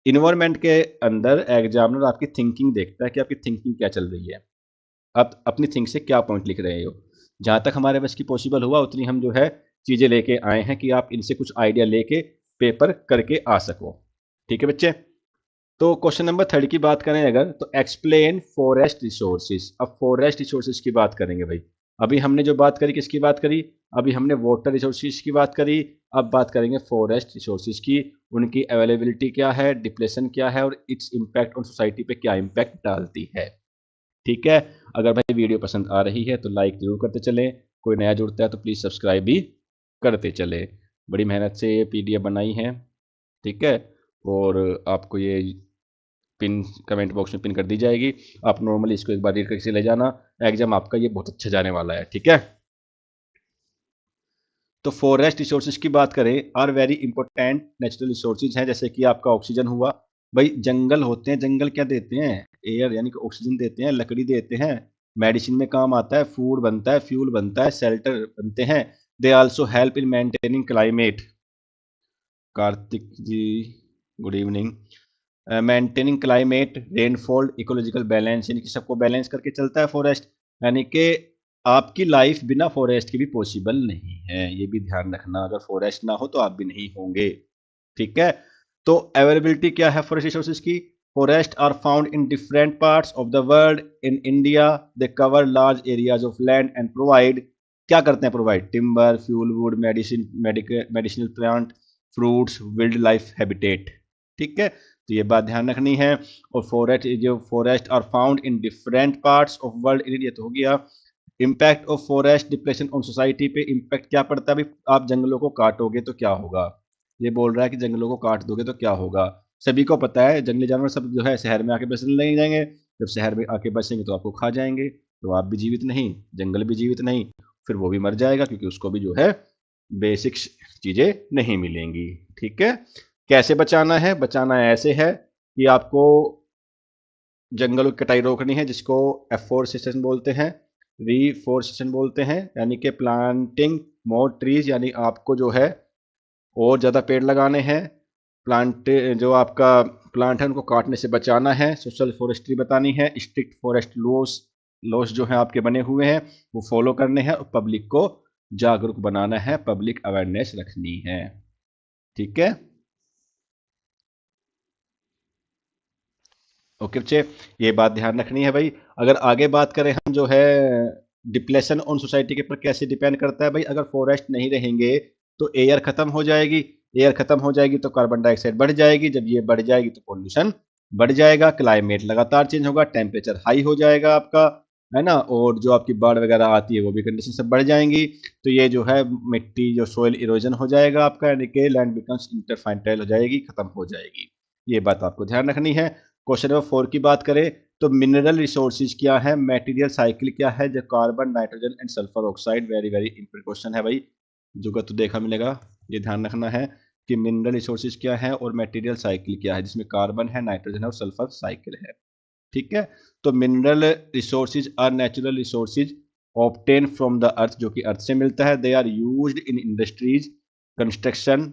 इन्वायरमेंट के अंदर एग्जामिनर आपकी थिंकिंग देखता है कि आपकी थिंकिंग क्या चल रही है, आप अपनी थिंक से क्या पॉइंट लिख रहे हो। जहां तक हमारे बस की पॉसिबल हुआ उतनी हम जो है चीजें लेके आए हैं कि आप इनसे कुछ आइडिया लेके पेपर करके आ सको। ठीक है बच्चे। तो क्वेश्चन नंबर 3 की बात करें अगर, तो एक्सप्लेन फॉरेस्ट रिसोर्सेज। अब फॉरेस्ट रिसोर्सेज की बात करेंगे भाई। अभी हमने जो बात करी किसकी बात करी, अभी हमने वाटर रिसोर्सेज की बात करी, अब बात करेंगे फॉरेस्ट रिसोर्सेज की। उनकी अवेलेबिलिटी क्या है, डिप्लेशन क्या है, और इट्स इम्पैक्ट ऑन सोसाइटी पे क्या इम्पैक्ट डालती है। ठीक है। अगर भाई वीडियो पसंद आ रही है तो लाइक जरूर करते चलें, कोई नया जुड़ता है तो प्लीज़ सब्सक्राइब भी करते चले। बड़ी मेहनत से ये पीडीएफ बनाई है। ठीक है। और आपको ये पिन कमेंट बॉक्स में पिन कर दी जाएगी, आप नॉर्मली इसको एक बार रीड करके ले जाना, एग्जाम आपका ये बहुत अच्छा जाने वाला है। ठीक है। तो फॉरेस्ट रिसोर्सेज की बात करें, are very important natural resources हैं, जैसे कि आपका ऑक्सीजन हुआ। भाई जंगल होते हैं, जंगल क्या देते हैं, एयर यानी कि ऑक्सीजन देते हैं, लकड़ी देते हैं, मेडिसिन में काम आता है, फूड बनता है, फ्यूल बनता है, शेल्टर बनते हैं। They also help in maintaining climate. Kartik ji good evening. Maintaining climate, rainfall, ecological balance, यानी कि सबको बैलेंस करके चलता है फॉरेस्ट, यानी कि आपकी लाइफ बिना फॉरेस्ट के भी पॉसिबल नहीं है, ये भी ध्यान रखना, अगर फॉरेस्ट ना हो तो आप भी नहीं होंगे। ठीक है। तो अवेलेबिलिटी क्या है फॉरेस्ट रिसोर्सेज की, forest are found in different parts of the world, in India they cover large areas of land and provide, क्या करते हैं, provide timber, fuel, wood, medicinal plant, fruits, wild life habitat. ठीक है। तो ये बात ध्यान रखनी है। और forest are found in different parts of world, ये तो हो गया। Impact of forest depression on society पे इम्पैक्ट क्या पड़ता है भाई, आप जंगलों को काटोगे तो क्या होगा, ये बोल रहा है कि जंगलों को काट दोगे तो क्या होगा। सभी को पता है जंगली जानवर सब जो है शहर में आके बसने नहीं जाएंगे, जब शहर में आके बसेंगे तो आपको खा जाएंगे, तो आप भी जीवित नहीं, जंगल भी जीवित नहीं, फिर वो भी मर जाएगा क्योंकि उसको भी जो है बेसिक चीजें नहीं मिलेंगी। ठीक है, कैसे बचाना है, बचाना ऐसे है कि आपको जंगलों की कटाई रोकनी है, जिसको एफोरेस्टेशन बोलते हैं, रीफोरेस्टेशन बोलते हैं, यानी कि प्लांटिंग मोर ट्रीज, यानी आपको जो है और ज़्यादा पेड़ लगाने हैं। प्लांट जो आपका प्लांट है उनको काटने से बचाना है। सोशल फॉरेस्ट्री बतानी है। स्ट्रिक्ट फॉरेस्ट लॉस जो है आपके बने हुए हैं वो फॉलो करने हैं, और पब्लिक को जागरूक बनाना है, पब्लिक अवेयरनेस रखनी है। ठीक है, ओके बच्चे, ये बात ध्यान रखनी है भाई। अगर आगे बात करें हम जो है डिप्रेशन ऑन सोसाइटी के ऊपर कैसे डिपेंड करता है भाई, अगर फॉरेस्ट नहीं रहेंगे तो एयर खत्म हो जाएगी, एयर खत्म हो जाएगी तो कार्बन डाइऑक्साइड बढ़ जाएगी, जब ये बढ़ जाएगी तो पोल्यूशन बढ़ जाएगा, क्लाइमेट लगातार चेंज होगा, टेम्परेचर हाई हो जाएगा आपका, है ना, और जो आपकी बाढ़ वगैरह आती है वो भी कंडीशन सब बढ़ जाएंगी। तो ये जो है मिट्टी जो सोयल इरोजन हो जाएगा आपका, यानी कि लैंड बिकम्स इंटरफाइनटाइल हो जाएगी, खत्म हो जाएगी। ये बात आपको ध्यान रखनी है। क्वेश्चन नंबर 4 की बात करें तो मिनरल रिसोर्सेज क्या है, मटेरियल साइकिल क्या है, जो carbon nitrogen and sulphur oxide, very very important question है भाई, जो तो देखा मिलेगा, ये ध्यान रखना है कि मिनरल रिसोर्सेज क्या है और मटेरियल साइकिल क्या है, जिसमें कार्बन है, नाइट्रोजन है और सल्फर साइकिल है। ठीक है, तो mineral resources are natural resources obtain from the earth, जो कि अर्थ से मिलता है। They are used in industries, construction,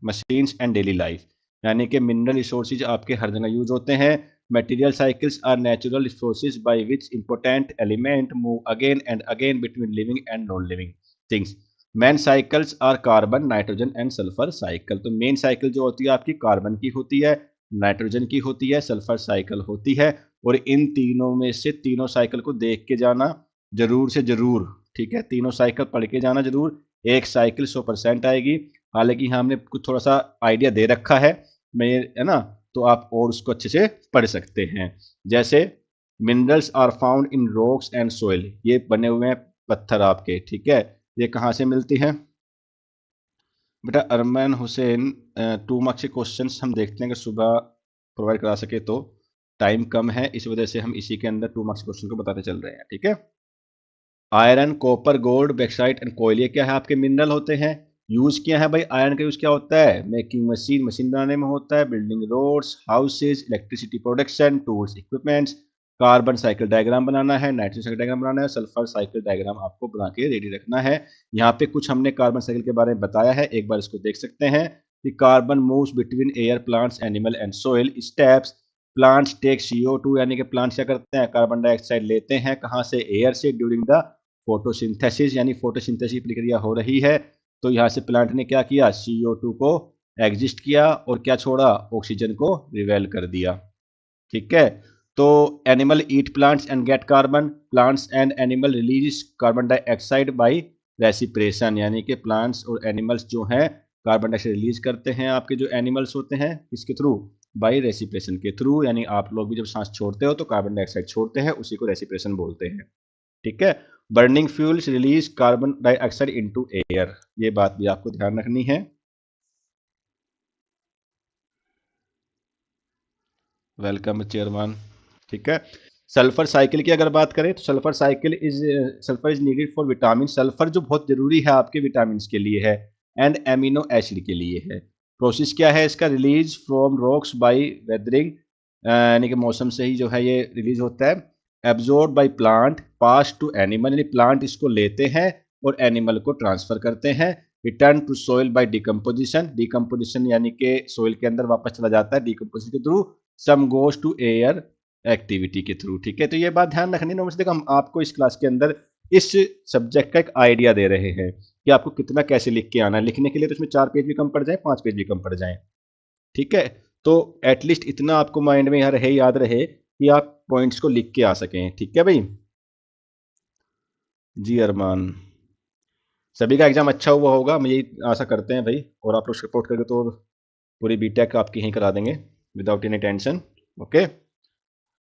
machines and daily life, यानी कि मिनरल रिसोर्सेज आपके हर जगह यूज होते हैं। Material cycles are natural resources by which important element move again and again between living and non living things. Main cycles are carbon, nitrogen and sulphur cycle. तो main cycle जो होती है आपकी carbon की होती है, नाइट्रोजन की होती है, सल्फर साइकिल होती है। और इन तीनों में से तीनों साइकिल को देख के जाना जरूर से जरूर, ठीक है, तीनों साइकिल पढ़ के जाना जरूर। एक साइकिल 100% आएगी, हालांकि यहाँ हमने कुछ थोड़ा सा आइडिया दे रखा है, मैं, है ना, तो आप और उसको अच्छे से पढ़ सकते हैं। जैसे minerals are found in rocks and soil, ये बने हुए हैं पत्थर आपके, ठीक है, ये कहाँ से मिलती है बेटा, अरमान हुसैन, 2 मार्क्स के क्वेश्चंस हम देखते हैं कि सुबह प्रोवाइड करा सके तो, टाइम कम है इस वजह से हम इसी के अंदर 2 मार्क्स क्वेश्चन को बताते चल रहे हैं। ठीक है, आयरन, कॉपर, गोल्ड, बैक्साइट एंड कोयल, ये क्या है आपके मिनरल होते हैं। यूज किया है भाई, आयरन का यूज क्या होता है, मेकिंग मशीन, मशीन बनाने में होता है, building roads, houses, electricity production, tools, equipments. Carbon cycle diagram बनाना है, नाइट्रोजन साइकिल डायग्राम बनाना है, सल्फर साइकिल डायग्राम आपको बना के रेडी रखना है। यहाँ पे कुछ हमने कार्बन साइकिल के बारे में बताया है, एक बार इसको देख सकते हैं कि carbon moves between air, plants, animal and soil. Steps, plants take CO2, यानी कि प्लांट्स क्या करते हैं, कार्बन डाइऑक्साइड लेते हैं, कहाँ से, एयर से, ड्यूरिंग द फोटोसिंथेसिस, यानी फोटोसिंथेसिस प्रक्रिया हो रही है, तो यहाँ से प्लांट ने क्या किया, CO2 को एग्जिस्ट किया और क्या छोड़ा, ऑक्सीजन को रिवेल कर दिया। ठीक है, तो animal eat plants and get carbon, plants and animal release carbon dioxide by respiration, यानी कि प्लांट्स और एनिमल्स जो हैं कार्बन डाइऑक्साइड रिलीज करते हैं, आपके जो एनिमल्स होते हैं किसके थ्रू, बाय रेसिप्रेशन के थ्रू, यानी आप लोग भी जब सांस छोड़ते हो तो कार्बन डाइऑक्साइड छोड़ते हैं, उसी को रेसिप्रेशन बोलते हैं। ठीक है, burning fuels release carbon dioxide into air, ये बात भी आपको ध्यान रखनी है। Welcome chairman. ठीक है, सल्फर साइकिल की अगर बात करें तो sulphur is needed for vitamin, sulphur जो बहुत जरूरी है आपके विटामिन के लिए है, एंड एमिनो एसिड के लिए है। प्रोसेस क्या है इसका, release from rocks bye weathering, यानी कि मौसम से ही जो है ये रिलीज होता है। Absorb by plant, pass to animal, यानी प्लांट इसको लेते हैं और एनिमल को ट्रांसफर करते हैं। Return to soil by decomposition, decomposition यानी कि सोइल के अंदर वापस चला जाता है डिकम्पोजिशन के through. Some goes to air activity के थ्रू। ठीक है, तो ये बात ध्यान रखनी है। देखो हम आपको इस क्लास के अंदर इस सब्जेक्ट का एक आइडिया दे रहे हैं कि आपको कितना कैसे लिख के आना है, लिखने के लिए तो इसमें 4 पेज भी कम पड़ जाए, 5 पेज भी कम पड़ जाए। ठीक है, तो एटलीस्ट इतना आपको माइंड में यहाँ रहे, याद रहे कि आप पॉइंट्स को लिख के आ सकें। ठीक है भाई, जी अरमान, सभी का एग्जाम अच्छा हुआ होगा, हम यही आशा करते हैं भाई, और आप लोग सपोर्ट करके तो पूरी बीटेक आपकी यहीं करा देंगे विदाउट एनी टेंशन। ओके,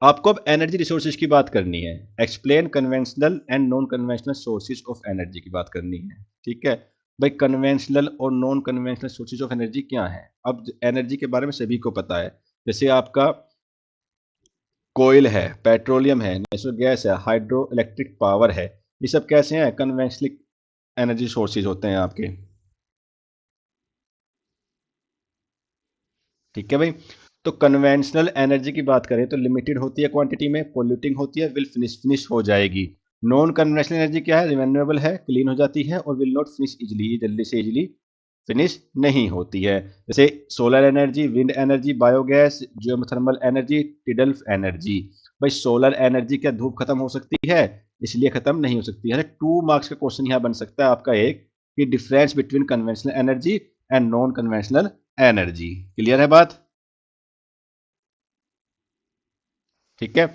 आपको अब एनर्जी रिसोर्सेज की बात करनी है। Explain conventional and non conventional sources of energy की बात करनी है। ठीक है भाई, कन्वेंशनल और non conventional sources of energy क्या है? अब एनर्जी के बारे में सभी को पता है, जैसे आपका कोयल है, पेट्रोलियम है, नेचुरल गैस है, हाइड्रो इलेक्ट्रिक पावर है, ये सब कैसे हैं? कन्वेंशनल एनर्जी सोर्सेज होते हैं आपके। ठीक है भाई, तो कन्वेंशनल एनर्जी की बात करें तो लिमिटेड होती है क्वांटिटी में, पोल्यूटिंग होती है, विल फिनिश फिनिश हो जाएगी। नॉन कन्वेंशनल एनर्जी क्या है? रिन्यूएबल है, क्लीन हो जाती है और विल नॉट फिनिश इजिली, जल्दी से इजिली फिनिश नहीं होती है। जैसे solar energy, wind energy, biogas, geothermal energy, tidal energy. भाई सोलर एनर्जी क्या धूप खत्म हो सकती है? इसलिए खत्म नहीं हो सकती है। 2 मार्क्स का क्वेश्चन यहाँ बन सकता है आपका एक, कि difference between conventional energy and non conventional energy. Clear है बात? ठीक है,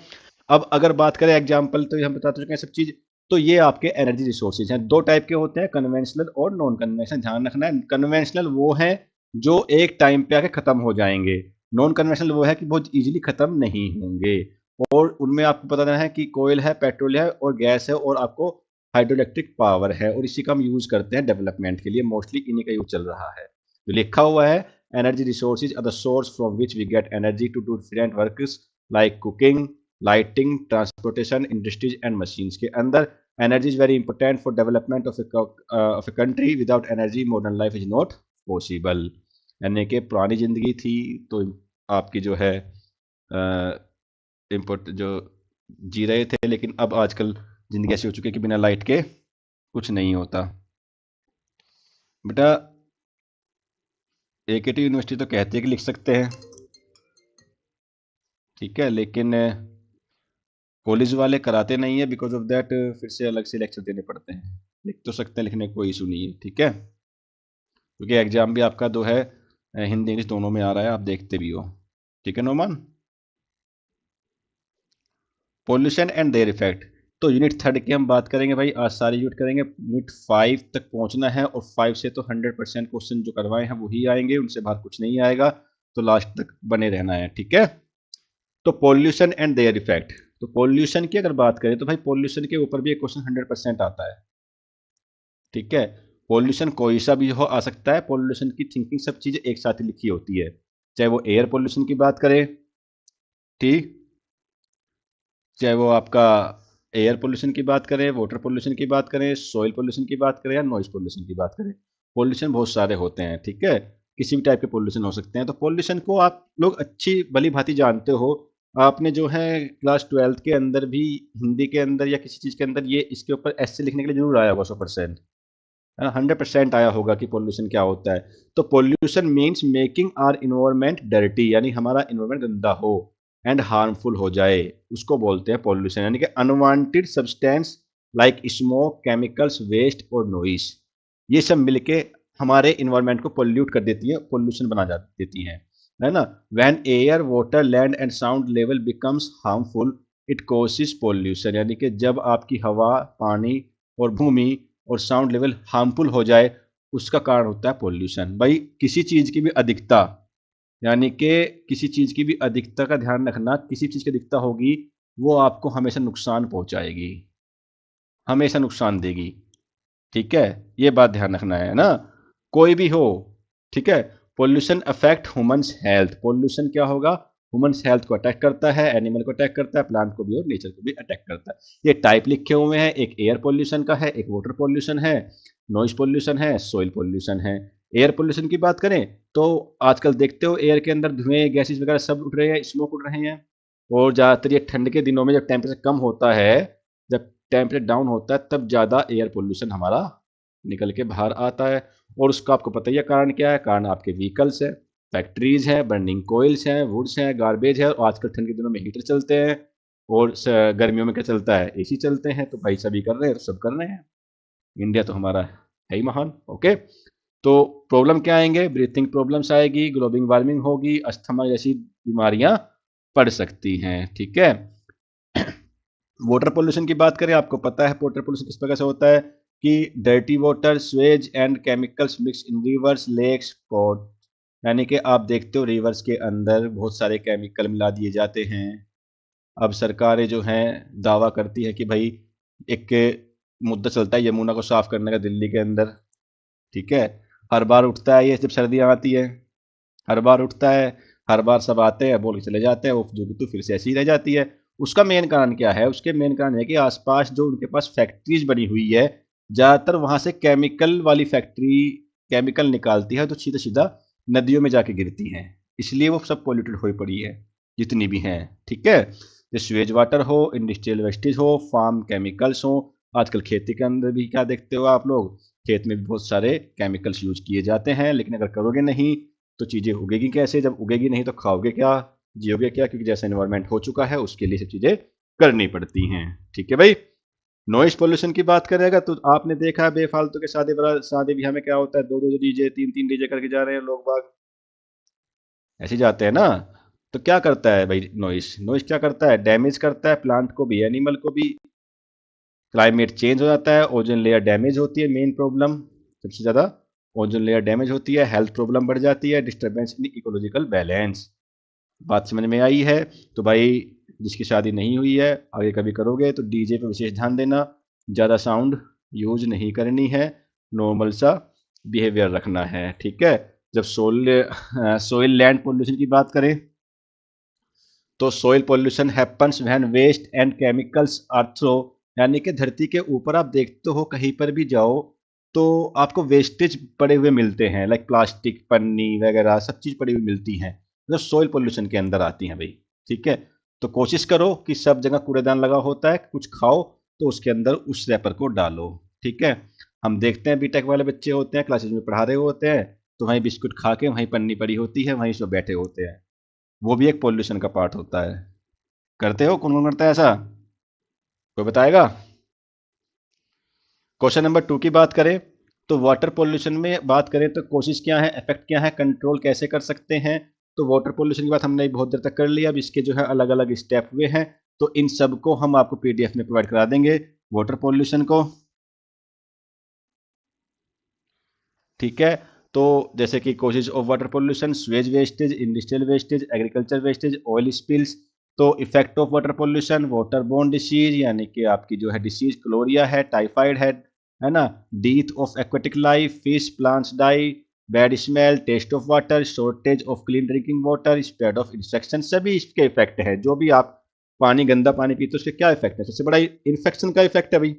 अब अगर बात करें एग्जांपल, तो हम बता चुके हैं सब चीज। तो ये आपके एनर्जी रिसोर्सेज हैं, दो टाइप के होते हैं, कन्वेंशनल और नॉन कन्वेंशनल। ध्यान रखना है, कन्वेंशनल वो है जो एक टाइम पे आके खत्म हो जाएंगे, नॉन कन्वेंशनल वो है कि बहुत इजीली खत्म नहीं होंगे। और उनमें आपको पता है कि कोयल है, पेट्रोल है और गैस है, और आपको हाइड्रो इलेक्ट्रिक पावर है, और इसी का हम यूज करते हैं डेवलपमेंट के लिए, मोस्टली इन्हीं का यूज चल रहा है। तो लिखा हुआ है, energy resources are the source from which we get energy to do different works like cooking, lighting, transportation, industries and machines. के अंदर energy is very important for development of a country, without energy modern life is not possible. यानी कि पुरानी जिंदगी थी तो आपकी जो है इम्पोर्ट जो जी रहे थे, लेकिन अब आजकल जिंदगी ऐसी हो चुकी है कि बिना लाइट के कुछ नहीं होता। बेटा एकेटी यूनिवर्सिटी तो कहती है कि लिख सकते हैं, ठीक है, लेकिन कॉलेज वाले कराते नहीं है, बिकॉज ऑफ दैट फिर से अलग से लेक्चर देने पड़ते हैं। लिख तो सकते हैं, लिखने कोई इशू नहीं है, ठीक है, क्योंकि एग्जाम भी आपका दो है, हिंदी इंग्लिश दोनों में आ रहा है, आप देखते भी हो। ठीक है Noman. Pollution and their effect, तो यूनिट 3 की हम बात करेंगे भाई, आज सारी यूनिट करेंगे। यूनिट 5 तक पहुंचना है, और 5 से तो 100% क्वेश्चन जो करवाए हैं वही आएंगे, उनसे बाहर कुछ नहीं आएगा, तो लास्ट तक बने रहना है, ठीक है। तो पोल्यूशन एंड देयर इफेक्ट, तो पोल्यूशन की अगर बात करें तो भाई पोल्यूशन के ऊपर भी एक क्वेश्चन 100% आता है, ठीक है। पोल्यूशन कोई सा भी हो आ सकता है, पोल्यूशन की थिंकिंग सब चीजें एक साथ ही लिखी होती है, चाहे वो एयर पोल्यूशन की बात करें, ठीक, चाहे वो आपका एयर पोल्यूशन की बात करें, वाटर पोल्यूशन की बात करें, सॉइल पोल्यूशन की बात करें, या नॉइज पोल्यूशन की बात करें, पोल्यूशन बहुत सारे होते हैं, ठीक है, किसी भी टाइप के पोल्यूशन हो सकते हैं। तो पोल्यूशन को आप लोग अच्छी भली भांति जानते हो, आपने जो है क्लास 12th के अंदर भी हिंदी के अंदर या किसी चीज के अंदर ये इसके ऊपर ऐसे लिखने के लिए जरूर आया होगा 100%, 100% आया होगा कि पोल्यूशन क्या होता है। तो pollution means making are environment dirty, यानी हमारा इन्वायरमेंट गंदा हो एंड हार्मफुल हो जाए, उसको बोलते हैं पोल्यूशन। यानी कि unwanted substance like smoke, chemicals, waste और नॉइस, ये सब मिलके हमारे इन्वायरमेंट को पोल्यूट कर देती है, पोल्यूशन बना देती है ना। When air, water, land and sound level becomes harmful, it causes pollution, यानी कि जब आपकी हवा, पानी और भूमि और साउंड लेवल हार्मफुल हो जाए, उसका कारण होता है पोल्यूशन। भाई किसी चीज की भी अधिकता, यानी कि किसी चीज की भी अधिकता का ध्यान रखना, किसी चीज की अधिकता होगी वो आपको हमेशा नुकसान पहुंचाएगी, हमेशा नुकसान देगी, ठीक है, ये बात ध्यान रखना है ना, कोई भी हो, ठीक है। Pollution affect humans health, pollution क्या होगा? ह्यूमंस हेल्थ को अटैक करता है, एनिमल को अटैक करता है, प्लांट को भी और नेचर को भी अटैक करता है। ये टाइप लिखे हुए हैं, एक एयर पोल्यूशन का है, एक वाटर पोल्यूशन है, नॉइज पोल्यूशन है, सॉइल पोल्यूशन है। एयर पोल्यूशन की बात करें तो आजकल देखते हो एयर के अंदर धुएं, गैसेस वगैरह सब उठ रहे हैं, स्मोक उड़ रहे हैं, और ज़्यादातर ये ठंड के दिनों में जब टेम्परेचर कम होता है, जब टेम्परेचर डाउन होता है, तब ज़्यादा एयर पोल्यूशन हमारा निकल के बाहर आता है। और उसका आपको पता ही है कारण क्या है, कारण आपके व्हीकल्स है, फैक्ट्रीज है, बर्निंग कोयल्स हैं, वुड्स हैं, गार्बेज है, और आजकल ठंड के दिनों में हीटर चलते हैं, और गर्मियों में क्या चलता है, एसी चलते हैं। तो भाई सभी कर रहे हैं, सब कर रहे हैं, इंडिया तो हमारा है ही महान। ओके, तो प्रॉब्लम क्या आएंगे? ब्रीथिंग प्रॉब्लम्स आएगी, ग्लोबल वार्मिंग होगी, अस्थमा जैसी बीमारियां पड़ सकती हैं, ठीक है। वाटर पोल्यूशन की बात करें, आपको पता है वाटर पोल्यूशन किस प्रकार से होता है, कि dirty water, sewage and chemicals mix in rivers, lakes, pond, यानी कि आप देखते हो रिवर्स के अंदर बहुत सारे केमिकल मिला दिए जाते हैं। अब सरकारें जो हैं दावा करती है कि भाई एक मुद्दा चलता है यमुना को साफ करने का दिल्ली के अंदर, ठीक है। हर बार उठता है ये जब सर्दियां आती है, हर बार उठता है, हर बार सब आते हैं बोल के चले जाते हैं, वो तो फिर से ऐसी ही रह जाती है। उसका मेन कारण क्या है? उसके मेन कारण है कि आसपास जो उनके पास फैक्ट्रीज बनी हुई है, ज़्यादातर वहाँ से केमिकल वाली फैक्ट्री केमिकल निकालती है तो सीधा सीधा नदियों में जाके गिरती हैं, इसलिए वो सब पॉल्यूटेड हुई पड़ी है जितनी भी हैं, ठीक है। जो स्वेज वाटर हो, इंडस्ट्रियल वेस्टेज हो, फार्म केमिकल्स हो, आजकल खेती के अंदर भी क्या देखते हो आप लोग, खेत में भी बहुत सारे केमिकल्स यूज किए जाते हैं, लेकिन अगर करोगे नहीं तो चीज़ें उगेगी कैसे? जब उगेगी नहीं तो खाओगे क्या, जियोगे क्या? क्योंकि जैसा इन्वायरमेंट हो चुका है उसके लिए सब चीज़ें करनी पड़ती हैं, ठीक है भाई। नॉइस पोल्यूशन की बात करेगा तो आपने देखा है बेफालतू के शादी ब्याह में क्या होता है, दो दो डीजे तीन तीन डीजे करके जा रहे हैं लोग बाग, ऐसे ही जाते हैं ना। तो क्या करता है भाई नॉइस? नॉइस क्या करता है? डैमेज करता है प्लांट को भी, एनिमल को भी, क्लाइमेट चेंज हो जाता है, ओजोन लेयर डैमेज होती है, मेन प्रॉब्लम सबसे ज़्यादा ओजोन लेयर डैमेज होती है, हेल्थ प्रॉब्लम बढ़ जाती है, डिस्टर्बेंस इन इकोलॉजिकल बैलेंस। बात समझ में आई है? तो भाई जिसकी शादी नहीं हुई है आगे कभी करोगे तो डीजे पे विशेष ध्यान देना, ज़्यादा साउंड यूज नहीं करनी है, नॉर्मल सा बिहेवियर रखना है, ठीक है। जब सोइल लैंड पोल्यूशन की बात करें तो soil pollution happens when waste and chemicals are throw, यानी कि धरती के ऊपर आप देखते हो कहीं पर भी जाओ तो आपको वेस्टेज पड़े हुए मिलते हैं, लाइक प्लास्टिक पन्नी वगैरह सब चीज़ पड़ी हुई मिलती हैं, जो सोइल पोल्यूशन के अंदर आती हैं भाई, ठीक है। तो कोशिश करो कि सब जगह कूड़ेदान लगा होता है, कुछ खाओ तो उसके अंदर उस रैपर को डालो, ठीक है। हम देखते हैं बीटेक वाले बच्चे होते हैं क्लासेज में पढ़ा रहे होते हैं, तो वहीं बिस्कुट खा के वहीं पन्नी पड़ी होती है, वहीं सब बैठे होते हैं, वो भी एक पॉल्यूशन का पार्ट होता है। करते हो? कौन कौन करता है ऐसा? कोई बताएगा? क्वेश्चन नंबर 2 की बात करें तो वाटर पोल्यूशन में बात करें तो कोशिश क्या है, इफेक्ट क्या है, कंट्रोल कैसे कर सकते हैं। तो वाटर पोल्यूशन की बात हमने बहुत देर तक कर लिया, अब इसके जो है अलग अलग स्टेप हुए हैं, तो इन सब को हम आपको पीडीएफ में प्रोवाइड करा देंगे, वाटर पोल्यूशन को, ठीक है। तो जैसे कि causes of water pollution, sewage wastage, industrial wastage, agriculture wastage, oil spills. तो effect of water pollution, water borne disease यानी कि आपकी जो है डिसीज क्लोरिया है, टाइफाइड है ना, death of aquatic life, fish plants die, bad smell, taste of water, shortage of clean drinking water, spread of infection, सभी इसके इफेक्ट है। जो भी आप पानी गंदा पानी पीते हो उसके क्या इफेक्ट है? सबसे बड़ा इन्फेक्शन का इफेक्ट है भाई,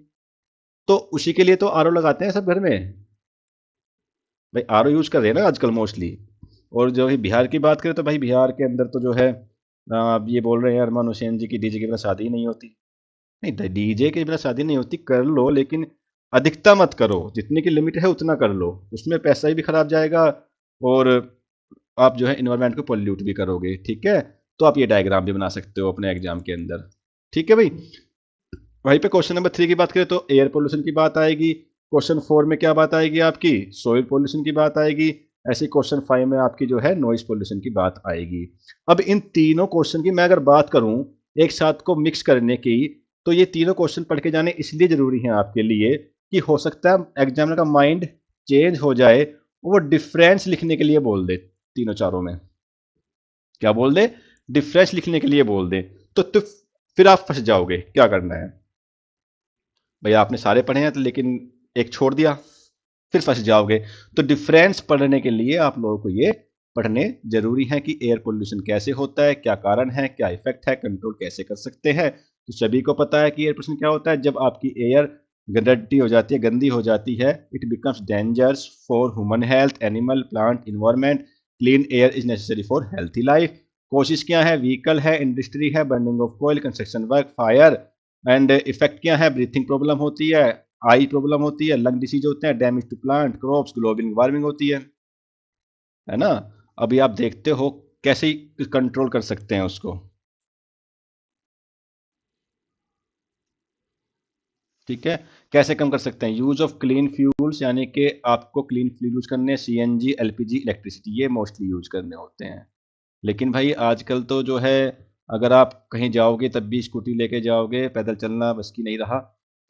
तो उसी के लिए तो आरओ लगाते हैं सब घर में भाई, आरओ यूज कर रहे हैं ना आजकल मोस्टली। और जो है बिहार की बात करें तो भाई बिहार के अंदर तो जो है अब ये बोल रहे हैं अरमान हुसैन जी की डीजे के बिना शादी ही नहीं होती। नहीं, डीजे के बिना शादी नहीं होती, कर लो लेकिन अधिकता मत करो, जितने की लिमिट है उतना कर लो, उसमें पैसा भी खराब जाएगा और आप जो है इन्वायरमेंट को पोल्यूट भी करोगे, ठीक है। तो आप ये डायग्राम भी बना सकते हो अपने एग्जाम के अंदर, ठीक है भाई। वहीं पे क्वेश्चन नंबर 3 की बात करें तो एयर पोल्यूशन की बात आएगी, क्वेश्चन 4 में क्या बात आएगी आपकी, सॉइल पोल्यूशन की बात आएगी, ऐसे क्वेश्चन 5 में आपकी जो है नॉइज पोल्यूशन की बात आएगी। अब इन तीनों क्वेश्चन की मैं अगर बात करूं एक साथ को मिक्स करने की, तो ये तीनों क्वेश्चन पढ़ के जाने इसलिए जरूरी है आपके लिए कि हो सकता है एग्जामिनर का माइंड चेंज हो जाए, वो डिफरेंस लिखने के लिए बोल दे, तीनों चारों में क्या बोल दे, डिफरेंस लिखने के लिए बोल दे, तो फिर आप फंस जाओगे, क्या करना है भैया, आपने सारे पढ़े हैं तो लेकिन एक छोड़ दिया, फिर फंस जाओगे। तो डिफरेंस पढ़ने के लिए आप लोगों को ये पढ़ने जरूरी है कि एयर पोल्यूशन कैसे होता है, क्या कारण है, क्या इफेक्ट है, कंट्रोल कैसे कर सकते हैं। तो सभी को पता है कि एयर पोल्यूशन क्या होता है, जब आपकी एयर गंदी हो जाती है, गंदी हो जाती है, it becomes dangerous for human health, animal, plant, environment, clean air is necessary for healthy life. कोशिश क्या है, व्हीकल है, इंडस्ट्री है, burning of coal, construction work, fire, and effect क्या है, ब्रीथिंग प्रॉब्लम होती है, आई प्रॉब्लम होती है, लंग डिसीज होते हैं, damage to plant crops, global warming होती है ना। अभी आप देखते हो कैसे कंट्रोल कर सकते हैं उसको, ठीक है। कैसे कम कर सकते हैं, यूज ऑफ क्लीन फ्यूल्स, यानी कि आपको क्लीन फ्यूल यूज करने, सीएनजी, एलपीजी, इलेक्ट्रिसिटी, ये मोस्टली यूज करने होते हैं। लेकिन भाई आजकल तो जो है अगर आप कहीं जाओगे तब भी स्कूटी लेके जाओगे, पैदल चलना बस की नहीं रहा।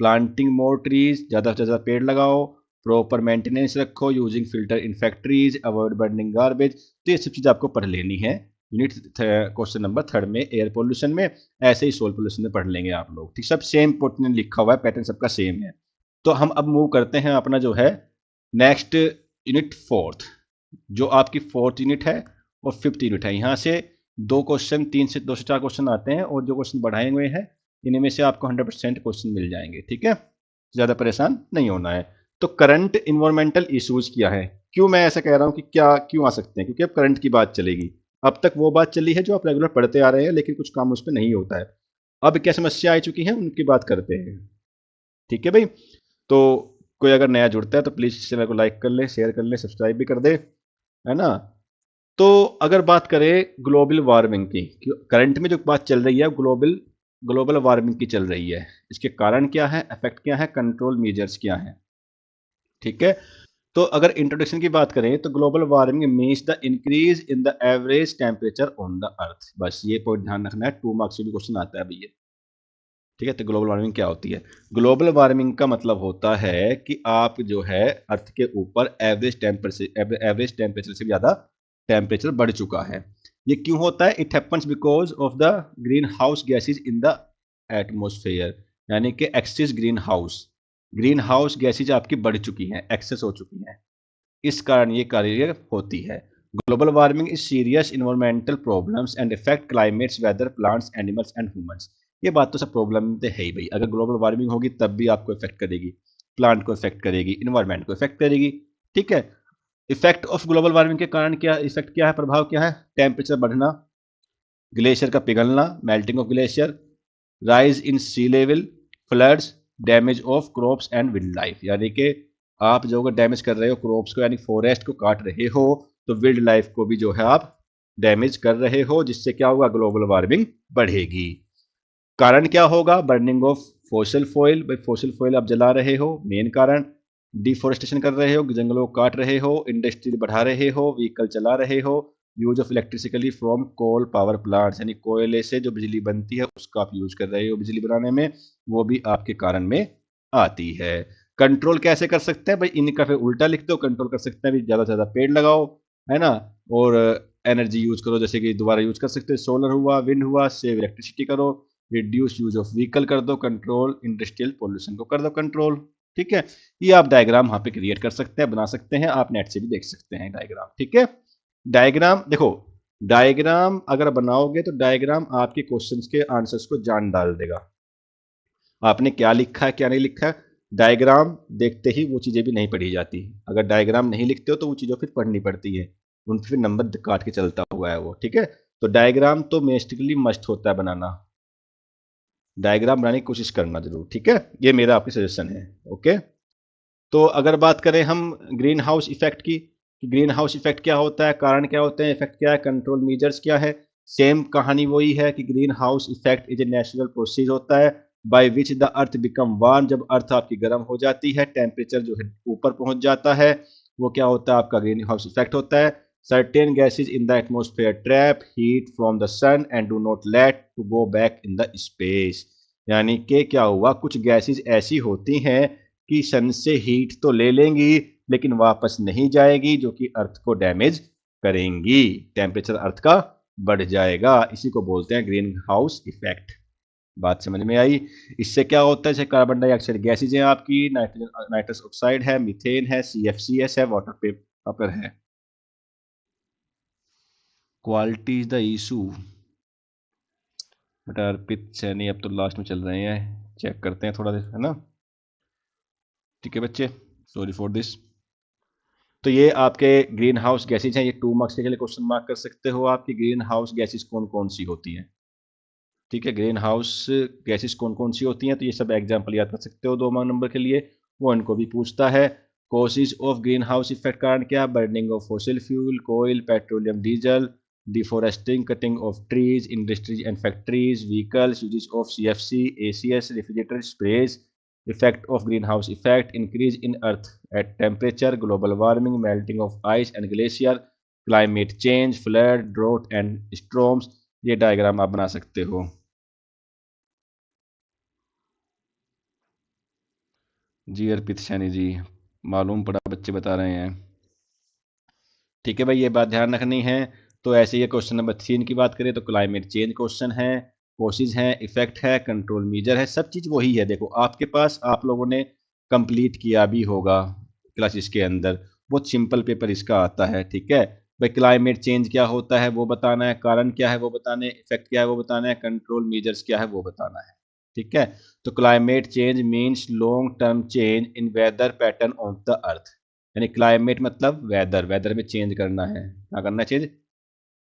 प्लांटिंग मोर ट्रीज, ज़्यादा से ज़्यादा पेड़ लगाओ, प्रॉपर मेंटेनेंस रखो, using filter in factories, avoid burning garbage. तो ये सब चीज़ आपको पढ़ लेनी है यूनिट क्वेश्चन नंबर 3 में एयर पोल्यूशन में। ऐसे ही सोल पोल्यूशन में पढ़ लेंगे आप लोग, ठीक। सब सेम पोर्टन लिखा हुआ है, पैटर्न सबका सेम है। तो हम अब मूव करते हैं अपना जो है नेक्स्ट यूनिट 4th, जो आपकी 4th यूनिट है और 5th यूनिट है। यहाँ से 2 क्वेश्चन, 2 से 4 क्वेश्चन आते हैं और जो क्वेश्चन बढ़ाए हुए हैं इनमें से आपको 100% क्वेश्चन मिल जाएंगे, ठीक है। ज़्यादा परेशान नहीं होना है। तो करंट इन्वायरमेंटल इश्यूज क्या है, क्यों मैं ऐसा कह रहा हूँ कि क्या क्यों आ सकते हैं, क्योंकि अब करंट की बात चलेगी। अब तक वो बात चली है जो आप रेगुलर पढ़ते आ रहे हैं, लेकिन कुछ काम उस पर नहीं होता है। अब क्या समस्या आ चुकी है उनकी बात करते हैं, ठीक है भाई। तो कोई अगर नया जुड़ता है तो प्लीज़ इस चैनल को लाइक कर ले, शेयर कर ले, सब्सक्राइब भी कर दे, है ना। तो अगर बात करें ग्लोबल वार्मिंग की, करंट में जो बात चल रही है ग्लोबल ग्लोबल वार्मिंग की चल रही है। इसके कारण क्या है, इफेक्ट क्या है, कंट्रोल मेजर्स क्या है, ठीक है। तो अगर इंट्रोडक्शन की बात करें तो global warming means the increase in the average temperature on the earth. बस ये पॉइंट ध्यान रखना है, 2 मार्क्स से भी क्वेश्चन आता है अभी ये, ठीक है। तो ग्लोबल वार्मिंग क्या होती है? ग्लोबल वार्मिंग का मतलब होता है कि आप जो है अर्थ के ऊपर एवरेज टेम्परेचर से ज़्यादा टेम्परेचर बढ़ चुका है। ये क्यों होता है? It happens because of the green house gases in the atmosphere, यानी कि एक्सेस ग्रीन हाउस गैसेज आपकी बढ़ चुकी हैं, एक्सेस हो चुकी हैं, इस कारण ये कार्य होती है। Global warming is serious environmental problems and effect climates, weather, plants, animals and humans. ये बात तो सब प्रॉब्लम तो है ही भाई। अगर ग्लोबल वार्मिंग होगी तब भी आपको इफेक्ट करेगी, प्लांट को इफेक्ट करेगी, इन्वायरमेंट को इफेक्ट करेगी, ठीक है। इफेक्ट ऑफ ग्लोबल वार्मिंग के कारण क्या, इफेक्ट क्या है, प्रभाव क्या है? टेम्परेचर बढ़ना, ग्लेशियर का पिघलना, melting of glacier, rise in sea level, floods, damage of crops and wild life. यानी कि आप जो डैमेज कर रहे हो क्रॉप्स को, यानी फॉरेस्ट को काट रहे हो, तो विल्ड लाइफ को भी जो है आप डैमेज कर रहे हो, जिससे क्या होगा, ग्लोबल वार्मिंग बढ़ेगी। कारण क्या होगा? बर्निंग ऑफ फॉसिल फॉइल, भाई फॉसिल फॉइल आप जला रहे हो, मेन कारण। डिफोरेस्टेशन कर रहे हो, जंगलों को काट रहे हो, इंडस्ट्री बढ़ा रहे हो, व्हीकल चला रहे हो, use of electricity from coal power plants, यानी कोयले से जो बिजली बनती है उसका आप यूज कर रहे हो बिजली बनाने में, वो भी आपके कारण में आती है। कंट्रोल कैसे कर सकते हैं भाई? इनका फिर उल्टा लिखते हो, कंट्रोल कर सकते हैं भाई, ज्यादा से ज्यादा पेड़ लगाओ, है ना, और एनर्जी यूज करो, जैसे कि दोबारा यूज कर सकते हो, सोलर हुआ, विंड हुआ, सेव इलेक्ट्रिसिटी करो, रिड्यूस यूज ऑफ व्हीकल कर दो कंट्रोल, इंडस्ट्रियल पोल्यूशन को कर दो कंट्रोल, ठीक है। ये आप डायग्राम वहां पे क्रिएट कर सकते हैं, बना सकते हैं, आप नेट से भी देख सकते हैं डायग्राम, ठीक है। डायग्राम देखो, डायग्राम अगर बनाओगे तो डायग्राम आपके क्वेश्चंस के आंसर्स को जान डाल देगा। आपने क्या लिखा है क्या नहीं लिखा है, डायग्राम देखते ही वो चीजें भी नहीं पढ़ी जाती। अगर डायग्राम नहीं लिखते हो तो वो चीजों फिर पढ़नी पड़ती है, उन फिर नंबर काट के चलता हुआ है वो, ठीक है। तो डायग्राम तो बेसिकली मस्ट होता है बनाना, डायग्राम बनाने की कोशिश करना जरूर, ठीक है। ये मेरा आपकी सजेशन है, ओके। तो अगर बात करें हम ग्रीन हाउस इफेक्ट की, कि ग्रीन हाउस इफेक्ट क्या होता है, कारण क्या होते हैं, इफेक्ट क्या है, कंट्रोल मेजर्स क्या है, सेम कहानी वही है कि green house effect is a natural process होता है by which the earth become warm. जब अर्थ आपकी गर्म हो जाती है, टेम्परेचर जो है ऊपर पहुंच जाता है, वो क्या होता है, आपका ग्रीन हाउस इफेक्ट होता है। Certain gases in the atmosphere trap heat from the sun and do not let to go back in the space. यानी कि क्या हुआ, कुछ गैसेज ऐसी होती हैं कि सन से हीट तो ले लेंगी लेकिन वापस नहीं जाएगी, जो कि अर्थ को डैमेज करेंगी, टेम्परेचर अर्थ का बढ़ जाएगा। इसी को बोलते हैं ग्रीन हाउस इफेक्ट। बात समझ में आई? इससे क्या होता है, जैसे कार्बन डाइऑक्साइड गैसेज हैं आपकी, नाइट्रोजन नाइट्रस ऑक्साइड है, मीथेन है, CFCS है, वाटर पेपर है। Quality is the issue, but Arpit Saini अब तो लास्ट में चल रहे हैं, चेक करते हैं थोड़ा देर, है ना, ठीक है बच्चे, सॉरी फॉर दिस। तो ये आपके ग्रीन हाउस गैसेज हैं, ये 2 मार्क्स के लिए क्वेश्चन मार्क कर सकते हो आपकी ग्रीन हाउस गैसेज कौन कौन सी होती हैं, ठीक है। ग्रीन हाउस गैसेज कौन कौन सी होती हैं, तो ये सब एग्जाम्पल याद कर सकते हो 2 नंबर के लिए, वो इनको भी पूछता है। Causes of greenhouse effect, कारण क्या, बर्निंग ऑफ फॉसिल फ्यूल, कोयल, petroleum, diesel, deforesting, cutting of trees, industries and factories, vehicles, uses of CFC, ACS, refrigerator sprays. Effect of greenhouse effect, increase in earth at temperature, global warming, melting of ice and glacier, climate change, flood, drought and storms। ये diagram आप बना सकते हो। जी अर्पित सैनी जी, मालूम पड़ा बच्चे बता रहे हैं। ठीक है भाई, ये बात ध्यान रखनी है। तो ऐसे ये क्वेश्चन नंबर 3 की बात करें तो क्लाइमेट चेंज क्वेश्चन है, कोशिश है, इफेक्ट है, कंट्रोल मेजर है, सब चीज वही है। देखो आपके पास, आप लोगों ने कंप्लीट किया भी होगा क्लासेस के अंदर, बहुत सिंपल पेपर इसका आता है। ठीक है भाई, क्लाइमेट चेंज क्या होता है वो बताना है, कारण क्या है वो बताना है, इफेक्ट क्या है वो बताना है, कंट्रोल मेजर्स क्या है वो बताना है। ठीक है, तो climate change means long term change in weather pattern of the earth. यानी क्लाइमेट मतलब वेदर, वेदर में चेंज करना है, क्या करना है चेंज,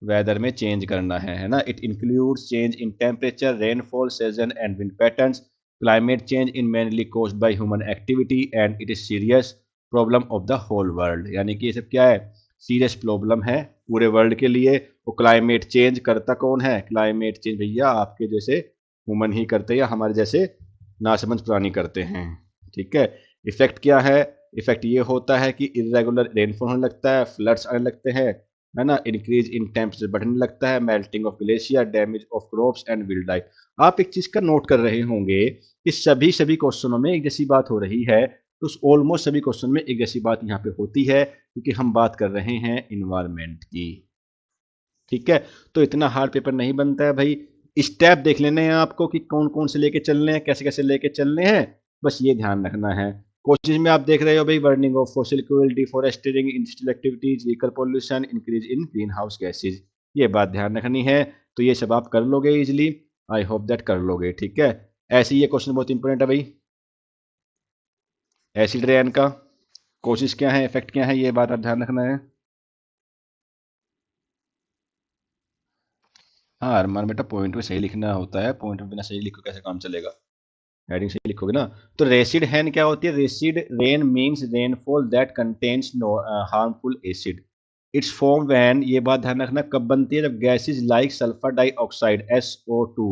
वेदर में चेंज करना है ना। It includes change in temperature, rainfall, season and wind patterns. Climate change in mainly caused by human activity and it is serious problem of the whole world. यानी कि ये सब क्या है, सीरियस प्रॉब्लम है पूरे वर्ल्ड के लिए। वो क्लाइमेट चेंज करता कौन है, क्लाइमेट चेंज भैया आपके जैसे ह्यूमन ही करते हैं या हमारे जैसे नासमझ प्राणी करते हैं। ठीक है, इफेक्ट क्या है, इफेक्ट ये होता है कि इरेगुलर रेनफॉल होने लगता है, फ्लड्स आने लगते हैं, है ना, इंक्रीज इन टेम्परेचर बढ़ने लगता है, melting of glacier, damage of crops and wild life. आप एक चीज का नोट कर रहे होंगे कि सभी सभी क्वेश्चनों में एक जैसी बात हो रही है, तो ऑलमोस्ट सभी क्वेश्चन में एक जैसी बात यहाँ पे होती है, क्योंकि हम बात कर रहे हैं इन्वायरमेंट की। ठीक है, तो इतना हार्ड पेपर नहीं बनता है भाई। स्टेप देख लेने हैं आपको कि कौन कौन से लेके चलने हैं, कैसे कैसे लेके चलने हैं, बस ये ध्यान रखना है। कोशिश में आप देख रहे हो भाई, burning of fossil fuel, deforesting, industrial activities, vehicle pollution, increase in greenhouse gases, ये बात ध्यान रखनी है। तो ये सब आप कर लोगे इजिली, आई होप दैट कर लोगे। ठीक है, ऐसे ही ये क्वेश्चन बहुत इंपॉर्टेंट है भाई, एसिड रेन का कोशिश क्या है, इफेक्ट क्या है, ये बात आप ध्यान रखना है। हाँ अरमान बेटा, पॉइंट में सही लिखना होता है, पॉइंट में बिना सही लिखो कैसे काम चलेगा, हेडिंग से लिखोगे ना। तो रेसिड हैन क्या होती है, acid rain means rainfall that contains no harmful acid. It's form when, ये बात ध्यान रखना, कब बनती है, जब gases like sulphur dioxide SO2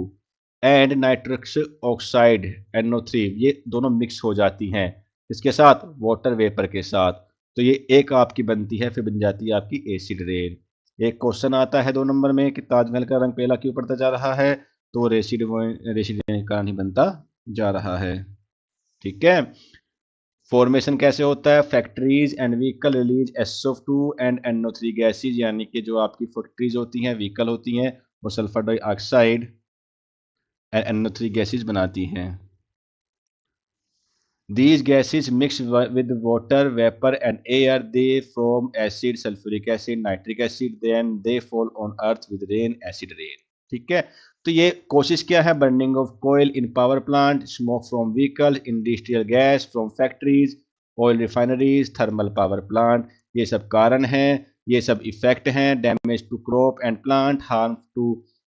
and nitrous oxide NO3 ये दोनों मिक्स हो जाती हैं, इसके साथ वाटर वेपर के साथ, तो ये एक आपकी बनती है, फिर बन जाती है आपकी एसिड रेन। एक क्वेश्चन आता है 2 नंबर में कि ताजमहल का रंग पीला क्यों पड़ता जा रहा है, तो रेसिड रेसिड रेन के कारण ही बनता जा रहा है। ठीक है, फॉर्मेशन कैसे होता है, factories and vehicle release SO2 and NO3 gases, यानी कि जो आपकी फैक्ट्रीज होती हैं, व्हीकल होती हैं, वो sulphur dioxide and NO3 gases बनाती हैं। These gases mix with water, vapor and air. They form acid, sulfuric acid, nitric acid. Then they fall on earth with rain, acid rain. ठीक है, तो ये कोशिश क्या है, burning of coal in power plant, smoke from vehicle, industrial gas from factories, oil refineries, thermal power plant, ये सब कारण हैं, ये सब इफेक्ट हैं। Damage to crop and plant, harm to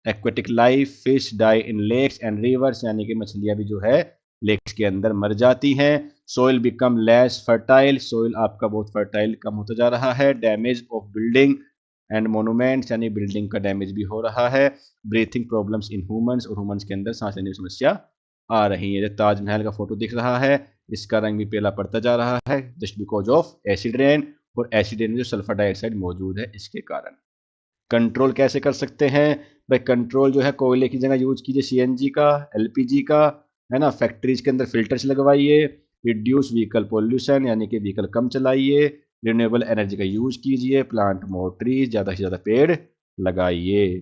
aquatic life, fish die in lakes and rivers, यानी कि मछलियां भी जो है लेक्स के अंदर मर जाती हैं। Soil become less fertile, soil आपका बहुत फर्टाइल कम होता जा रहा है। Damage of building and monuments, यानी बिल्डिंग का डैमेज भी हो रहा है। ब्रीथिंग प्रॉब्लम्स इन ह्यूमंस, और ह्यूमंस के अंदर सांस लेने की समस्या आ रही है। जो ताजमहल का फोटो दिख रहा है, इसका रंग भी पीला पड़ता जा रहा है, just because of acid rain, और एसिड रेन में जो सल्फर डाइऑक्साइड मौजूद है इसके कारण। कंट्रोल कैसे कर सकते हैं भाई, कंट्रोल जो है, कोयले की जगह यूज कीजिए CNG का, LPG का, है ना। फैक्ट्रीज के अंदर फिल्टर्स लगवाइए। रिड्यूस व्हीकल पोल्यूशन, यानी कि व्हीकल कम चलाइए। रिन्यूएबल एनर्जी का यूज कीजिए। प्लांट मोर ट्रीज, ज़्यादा से ज़्यादा पेड़ लगाइए।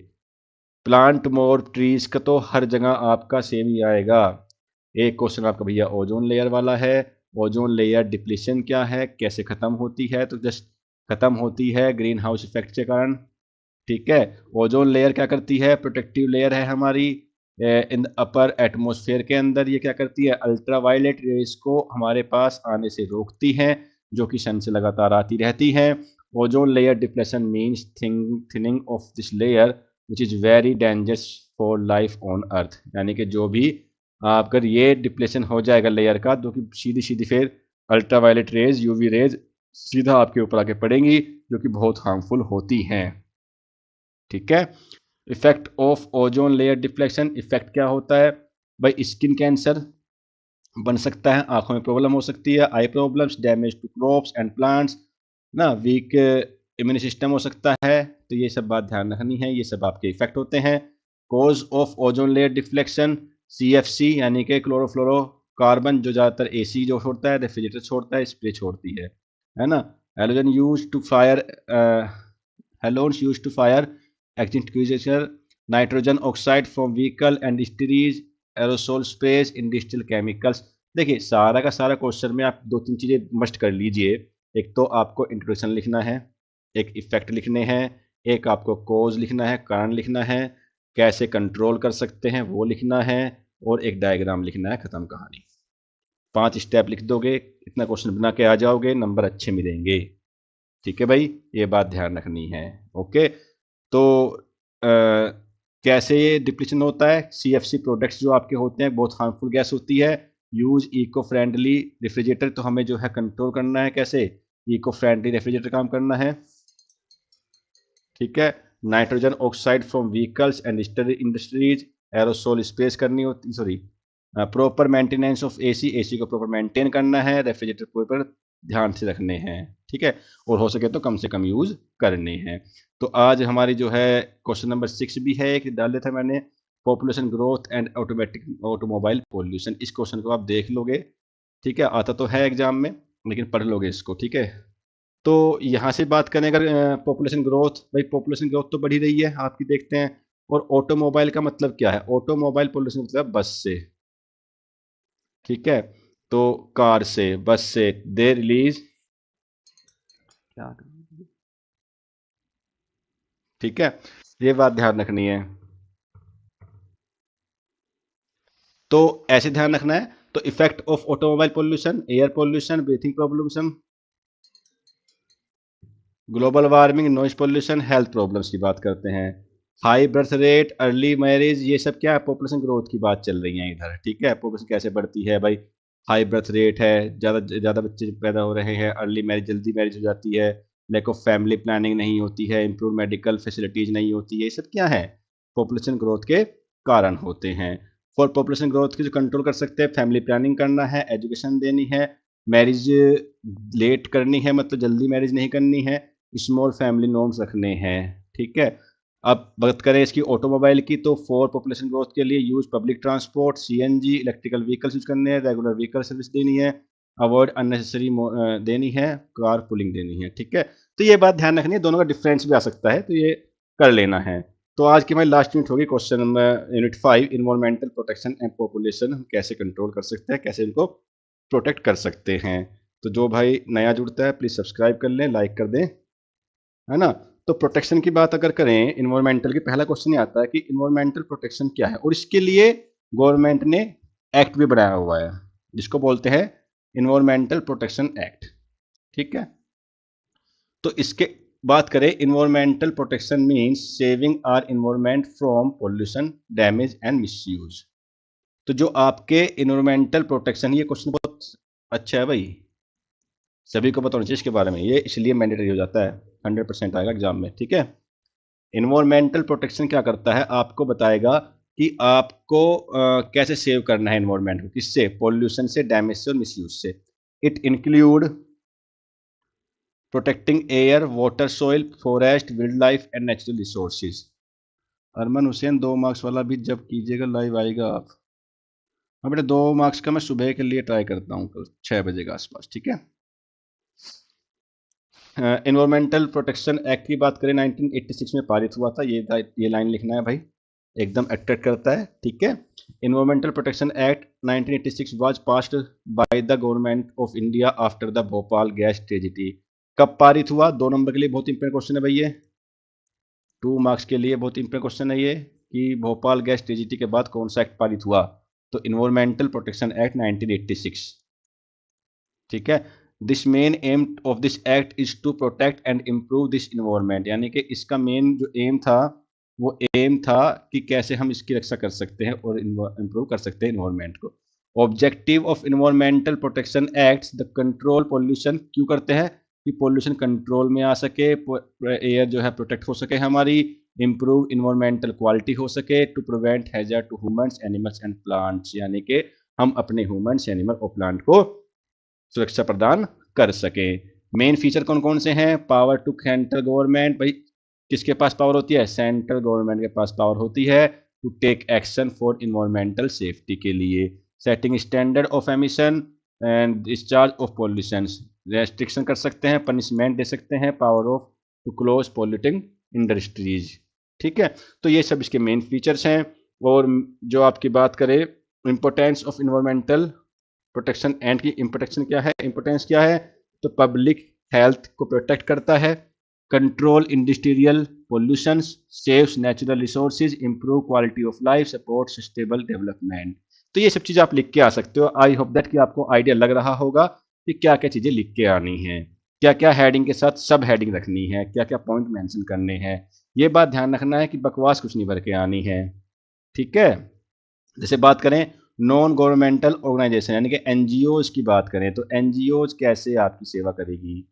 प्लांट मोर ट्रीज का तो हर जगह आपका सेम ही आएगा। एक क्वेश्चन आपका भैया ओजोन लेयर वाला है, ओजोन लेयर डिप्लीशन क्या है, कैसे खत्म होती है, तो जस्ट खत्म होती है ग्रीन हाउस इफेक्ट के कारण। ठीक है, ओजोन लेयर क्या करती है, प्रोटेक्टिव लेयर है हमारी इन द अपर एटमॉस्फेयर के अंदर। ये क्या करती है, अल्ट्रा वायलेट रेज को हमारे पास आने से रोकती है, जो कि सन से लगातार आती रहती है। Ozone layer depletion means thinning of this layer which is very dangerous for life on earth, यानी कि जो भी अगर ये डिप्लेशन हो जाएगा लेयर का, तो कि सीधी सीधी फिर ultraviolet rays, UV rays सीधा आपके ऊपर आके पड़ेंगी, जो कि बहुत हार्मफुल होती हैं। ठीक है, effect of ozone layer deflection, effect क्या होता है भाई, स्किन कैंसर बन सकता है, आंखों में प्रॉब्लम हो सकती है, eye problems, damage to crops and plants ना, वीक इम्यून सिस्टम हो सकता है। तो ये सब बात ध्यान रखनी है, ये सब आपके इफेक्ट होते हैं। Cause of ozone layer deflection, CFC यानी कि क्लोरोफ्लोरो कार्बन जो ज़्यादातर एसी जो छोड़ता है, रेफ्रिजरेटर छोड़ता है, स्प्रे छोड़ती है ना। Halogen use to fire halons use to fire extinguisher, nitrogen oxide from vehicle and industries, aerosol sprays, industrial chemicals. देखिए सारा का सारा क्वेश्चन में आप दो तीन चीज़ें मस्ट कर लीजिए। एक तो आपको इंट्रोडक्शन लिखना है, एक इफेक्ट लिखने हैं, एक आपको कोज लिखना है, कारण लिखना है, कैसे कंट्रोल कर सकते हैं वो लिखना है, और एक डायग्राम लिखना है, खत्म कहानी। 5 स्टेप लिख दोगे, इतना क्वेश्चन बना के आ जाओगे, नंबर अच्छे मिलेंगे। ठीक है भाई, ये बात ध्यान रखनी है। ओके, तो कैसे ये डिप्लीशन होता है? सीएफसी प्रोडक्ट्स जो आपके होते हैं बहुत हार्मफुल गैस होती है। यूज इको फ्रेंडली रेफ्रिजरेटर, तो हमें जो है कंट्रोल करना है, कैसे? इको फ्रेंडली रेफ्रिजरेटर काम करना है। ठीक है, nitrogen oxide from vehicles and industries, aerosol space करनी होती, sorry proper maintenance of AC, AC को प्रॉपर मेंटेन करना है, रेफ्रिजरेटर प्रॉपर ध्यान से रखने हैं। ठीक है, और हो सके तो कम से कम यूज करने हैं। तो आज हमारी जो है क्वेश्चन नंबर 6 भी है, एक डाल दिया था मैंने, population growth and automobile pollution. इस क्वेश्चन को आप देख लोगे, ठीक है, आता तो है एग्जाम में, लेकिन पढ़ लोगे इसको। ठीक है, तो यहाँ से बात करें अगर पॉपुलेशन ग्रोथ, भाई पॉपुलेशन ग्रोथ तो बढ़ी रही है आपकी, देखते हैं। और ऑटोमोबाइल का मतलब क्या है? ऑटोमोबाइल पोल्यूशन मतलब बस से। ठीक है, तो कार से, बस से दे रिलीज, क्या, ठीक है, ये बात ध्यान रखनी है। तो ऐसे ध्यान रखना है। तो effect of automobile pollution, air pollution, breathing problems, global warming, noise pollution, health problems की बात करते हैं। High birth rate, early marriage, ये सब क्या है? पॉपुलेशन ग्रोथ की बात चल रही है इधर। ठीक है, पॉपुलेशन कैसे बढ़ती है भाई? हाई बर्थ रेट है, ज़्यादा ज़्यादा बच्चे पैदा हो रहे हैं, अर्ली मैरिज, जल्दी मैरिज हो जाती है, लैक ऑफ फैमिली प्लानिंग नहीं होती है, इंप्रूव मेडिकल फैसिलिटीज़ नहीं होती है, ये सब क्या है? पॉपुलेशन ग्रोथ के कारण होते हैं। फॉर पॉपुलेशन ग्रोथ की जो कंट्रोल कर सकते हैं, फैमिली प्लानिंग करना है, एजुकेशन देनी है, मैरिज लेट करनी है, मतलब जल्दी मैरिज नहीं करनी है, स्मॉल फैमिली नॉर्म्स रखने हैं। ठीक है, अब बात करें इसकी ऑटोमोबाइल की, तो फॉर पॉपुलेशन ग्रोथ के लिए use public transport, CNG, electrical vehicles use करने हैं, रेगुलर व्हीकल सर्विस देनी है, अवॉइड अननेसेसरी देनी है, कार पुलिंग देनी है। ठीक है, तो ये बात ध्यान रखनी है, दोनों का डिफरेंस भी आ सकता है, तो ये कर लेना है। तो आज की हमारी लास्ट यूनिट होगी question number unit 5, environmental protection and population, हम कैसे कंट्रोल कर सकते हैं, कैसे इनको प्रोटेक्ट कर सकते हैं। तो जो भाई नया जुड़ता है प्लीज़ सब्सक्राइब कर लें, लाइक कर दें, है ना। तो प्रोटेक्शन की बात अगर करें, इन्वायरमेंटल की पहला क्वेश्चन ये आता है कि इन्वायरमेंटल प्रोटेक्शन क्या है, और इसके लिए गवर्नमेंट ने एक्ट भी बनाया हुआ है, जिसको बोलते हैं इन्वायरमेंटल प्रोटेक्शन एक्ट। ठीक है, तो इसके बात करें, environmental protection means saving our environment from pollution, damage and misuse. तो जो आपके इन्वायरमेंटल प्रोटेक्शन, ये क्वेश्चन बहुत अच्छा है भाई, सभी को पता होना चाहिए इसके बारे में, ये इसलिए मैंडेटरी हो जाता है, 100% आएगा एग्जाम में। ठीक है, इन्वायरमेंटल प्रोटेक्शन क्या करता है, आपको बताएगा कि आपको कैसे सेव करना है इन्वायरमेंट को, किससे? पोल्यूशन से, डैमेज से और मिसयूज से। It include protecting air, water, soil, forest, wild life and natural resources. Arman Hussain 2 marks वाला भी जब कीजिएगा लाइव आएगा आप। हाँ बेटा, 2 मार्क्स का मैं सुबह के लिए ट्राई करता हूँ, कल 6 बजे के आसपास। ठीक है, इन्वायरमेंटल प्रोटेक्शन एक्ट की बात करें, 1986 में पारित हुआ था, ये लाइन लिखना है भाई, एकदम अट्रैक्ट करता है। ठीक है, environmental protection act 1986 was passed by the government of India after the Bhopal gas tragedy. कब पारित हुआ? 2 नंबर के लिए बहुत इंपॉर्टेंट क्वेश्चन है भाई, ये 2 मार्क्स के लिए बहुत इंपॉर्टेंट क्वेश्चन है ये, कि भोपाल गैस ट्रेजिडी के बाद कौन सा एक्ट पारित हुआ? तो इन्वायरमेंटल प्रोटेक्शन एक्ट 1986। ठीक है, this main aim of this act is to protect and improve this environment, यानी कि इसका मेन जो एम था, वो एम था कि कैसे हम इसकी रक्षा कर सकते हैं और इम्प्रूव कर सकते हैं इन्वायरमेंट को। Objective of environmental protection act, the control pollution, क्यों करते हैं? कि पोल्यूशन कंट्रोल में आ सके, एयर जो है प्रोटेक्ट हो सके हमारी, इम्प्रूव इन्वायरमेंटल क्वालिटी हो सके, to prevent hazard to humans, animals and plants, यानी कि हम अपने ह्यूमंस, एनिमल और प्लांट को सुरक्षा प्रदान कर सके। मेन फीचर कौन कौन से हैं? पावर टू सेंट्रल गवर्नमेंट, भाई किसके पास पावर होती है? सेंट्रल गवर्नमेंट के पास पावर होती है to take action for environmental safety के लिए। Setting standard of emission and discharge of pollutions, restriction कर सकते हैं, पनिशमेंट दे सकते हैं, power of to close polluting industries. ठीक है, तो ये सब इसके मेन फीचर्स हैं। और जो आपकी बात करें importance of environmental protection and की इम्पोर्टेंस क्या है, इम्पोर्टेंस क्या है, तो पब्लिक हेल्थ को प्रोटेक्ट करता है, control industrial pollutions, saves natural resources, improve quality of life, support sustainable development. तो ये सब चीज़ें आप लिख के आ सकते हो। आई होप दैट कि आपको आइडिया लग रहा होगा कि क्या क्या चीज़ें लिख के आनी है, क्या क्या हेडिंग के साथ सब हेडिंग रखनी है, क्या क्या पॉइंट मेंशन करने हैं। ये बात ध्यान रखना है कि बकवास कुछ नहीं भर के आनी है। ठीक है, जैसे बात करें नॉन गवर्नमेंटल ऑर्गेनाइजेशन यानी कि एनजीओज की बात करें, तो एनजीओज कैसे आपकी सेवा करेगी।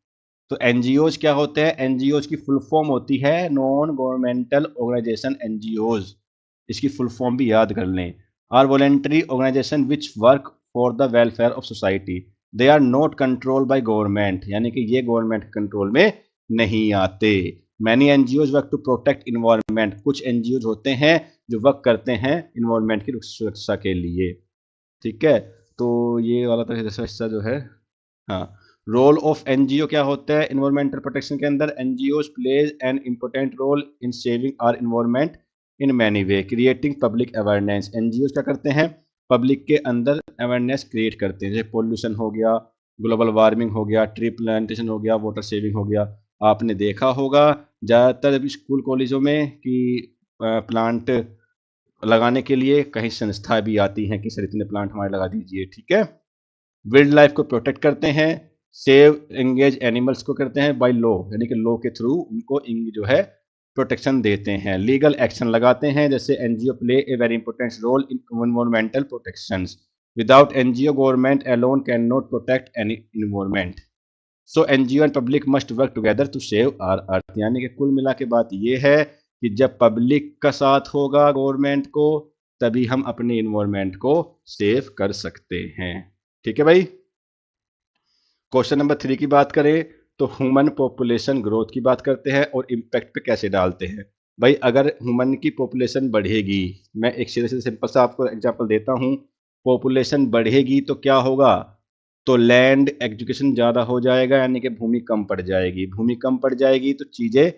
तो एनजीओज क्या होते हैं, एनजीओज की फुल फॉर्म होती है नॉन गवर्नमेंटल ऑर्गेनाइजेशन, एनजीओज। इसकी फुल फॉर्म भी याद कर लें, are voluntary organisation which work for the welfare of society, they are not control by government, यानी कि ये गवर्नमेंट कंट्रोल में नहीं आते। Many NGOs work to protect environment, कुछ एनजीओज होते हैं जो वर्क करते हैं इन्वायरमेंट की सुरक्षा के लिए। ठीक है, तो ये वाला तो हिस्सा जो है, हाँ। रोल ऑफ एनजीओ क्या होता है इन्वायरमेंटल प्रोटेक्शन के अंदर, NGOs plays an important role in saving our environment in many way, creating public awareness. NGOs क्या करते हैं, पब्लिक के अंदर अवेयरनेस क्रिएट करते हैं, जैसे पोल्यूशन हो गया, ग्लोबल वार्मिंग हो गया, ट्री प्लांटेशन हो गया, वाटर सेविंग हो गया। आपने देखा होगा ज़्यादातर स्कूल कॉलेजों में कि प्लांट लगाने के लिए कहीं संस्था भी आती हैं कि सर इतने प्लांट हमारे लगा दीजिए। ठीक है, वाइल्ड लाइफ को प्रोटेक्ट करते हैं, सेव एंगेज एनिमल्स को करते हैं बाय लॉ, यानी कि लॉ के थ्रू उनको जो है प्रोटेक्शन देते हैं, लीगल एक्शन लगाते हैं, जैसे NGO play a very important role in environmental protections, without NGO government alone can not protect any environment, so NGO and public must work together to save our earth. यानी कि कुल मिला के बात यह है कि जब पब्लिक का साथ होगा गवर्नमेंट को, तभी हम अपने इन्वायरमेंट को सेव कर सकते हैं। ठीक है भाई, क्वेश्चन नंबर 3 की बात करें तो ह्यूमन पॉपुलेशन ग्रोथ की बात करते हैं और इम्पैक्ट पे कैसे डालते हैं। भाई अगर ह्यूमन की पॉपुलेशन बढ़ेगी, मैं एक सीधे से सिंपल सा आपको एग्जांपल देता हूँ, पॉपुलेशन बढ़ेगी तो क्या होगा, तो लैंड एजुकेशन ज़्यादा हो जाएगा, यानी कि भूमि कम पड़ जाएगी, भूमि कम पड़ जाएगी तो चीज़ें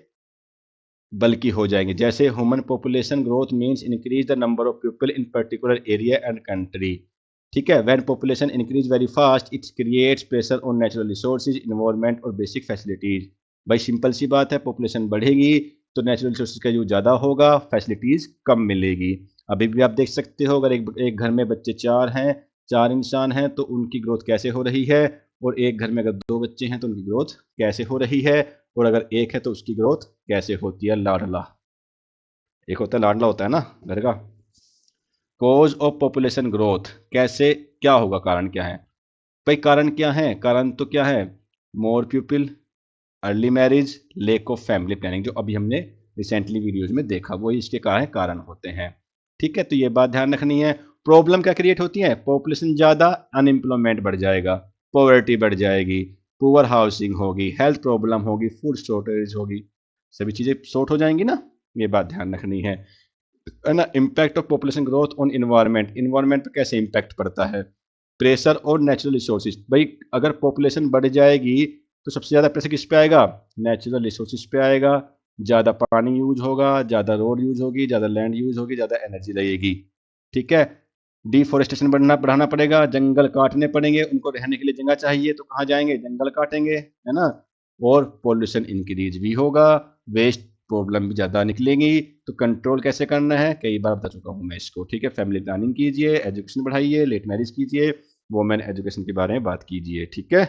बल्कि हो जाएंगे, जैसे human population growth means increase the number of people in particular area and country. ठीक है, when population increase very fast it creates pressure on natural resources, environment और बेसिक फैसिलिटीज। भाई सिंपल सी बात है, पॉपुलेशन बढ़ेगी तो नेचुरल रिसोर्सेज का use ज़्यादा होगा, फैसिलिटीज़ कम मिलेगी। अभी भी आप देख सकते हो, अगर एक घर में बच्चे 4 हैं, 4 इंसान हैं, तो उनकी ग्रोथ कैसे हो रही है, और एक घर में अगर 2 बच्चे हैं तो उनकी ग्रोथ कैसे हो रही है, और अगर एक है तो उसकी ग्रोथ कैसे होती है। लाडला, एक होता है लाडला होता है ना घर का। कॉज ऑफ पॉपुलेशन ग्रोथ, कैसे क्या होगा, कारण क्या है। भाई कारण क्या है, कारण तो क्या है, more people, early marriage, lake of family planning, जो अभी हमने रिसेंटली वीडियोज में देखा, वही इसके कारण होते हैं। ठीक है, तो ये बात ध्यान रखनी है। प्रॉब्लम क्या क्रिएट होती है, पॉपुलेशन ज़्यादा, अनएम्प्लॉयमेंट बढ़ जाएगा, पॉवर्टी बढ़ जाएगी, पुअर हाउसिंग होगी, हेल्थ प्रॉब्लम होगी, फूड शॉर्टेज होगी, सभी चीज़ें शॉर्ट हो जाएंगी ना, ये बात ध्यान रखनी है ना। Impact of population growth on environment, environment पर कैसे इम्पैक्ट पड़ता है, प्रेशर और नेचुरल रिसोर्सेज। भाई अगर पॉपुलेशन बढ़ जाएगी तो सबसे ज़्यादा प्रेशर किस पे आएगा, नेचुरल रिसोर्सेज पे आएगा, ज़्यादा पानी यूज होगा, ज़्यादा रोड यूज होगी, ज़्यादा लैंड यूज होगी, ज़्यादा एनर्जी लगेगी। ठीक है, डिफोरेस्टेशन बढ़ाना पड़ेगा, जंगल काटने पड़ेंगे, उनको रहने के लिए जगह चाहिए तो कहाँ जाएंगे, जंगल काटेंगे, है ना। और पॉल्यूशन इंक्रीज भी होगा, वेस्ट प्रॉब्लम भी ज़्यादा निकलेंगी। तो कंट्रोल कैसे करना है, कई बार बता चुका हूँ मैं इसको। ठीक है, फैमिली प्लानिंग कीजिए, एजुकेशन बढ़ाइए, लेट मैरिज कीजिए, वोमेन एजुकेशन के बारे में बात कीजिए। ठीक है,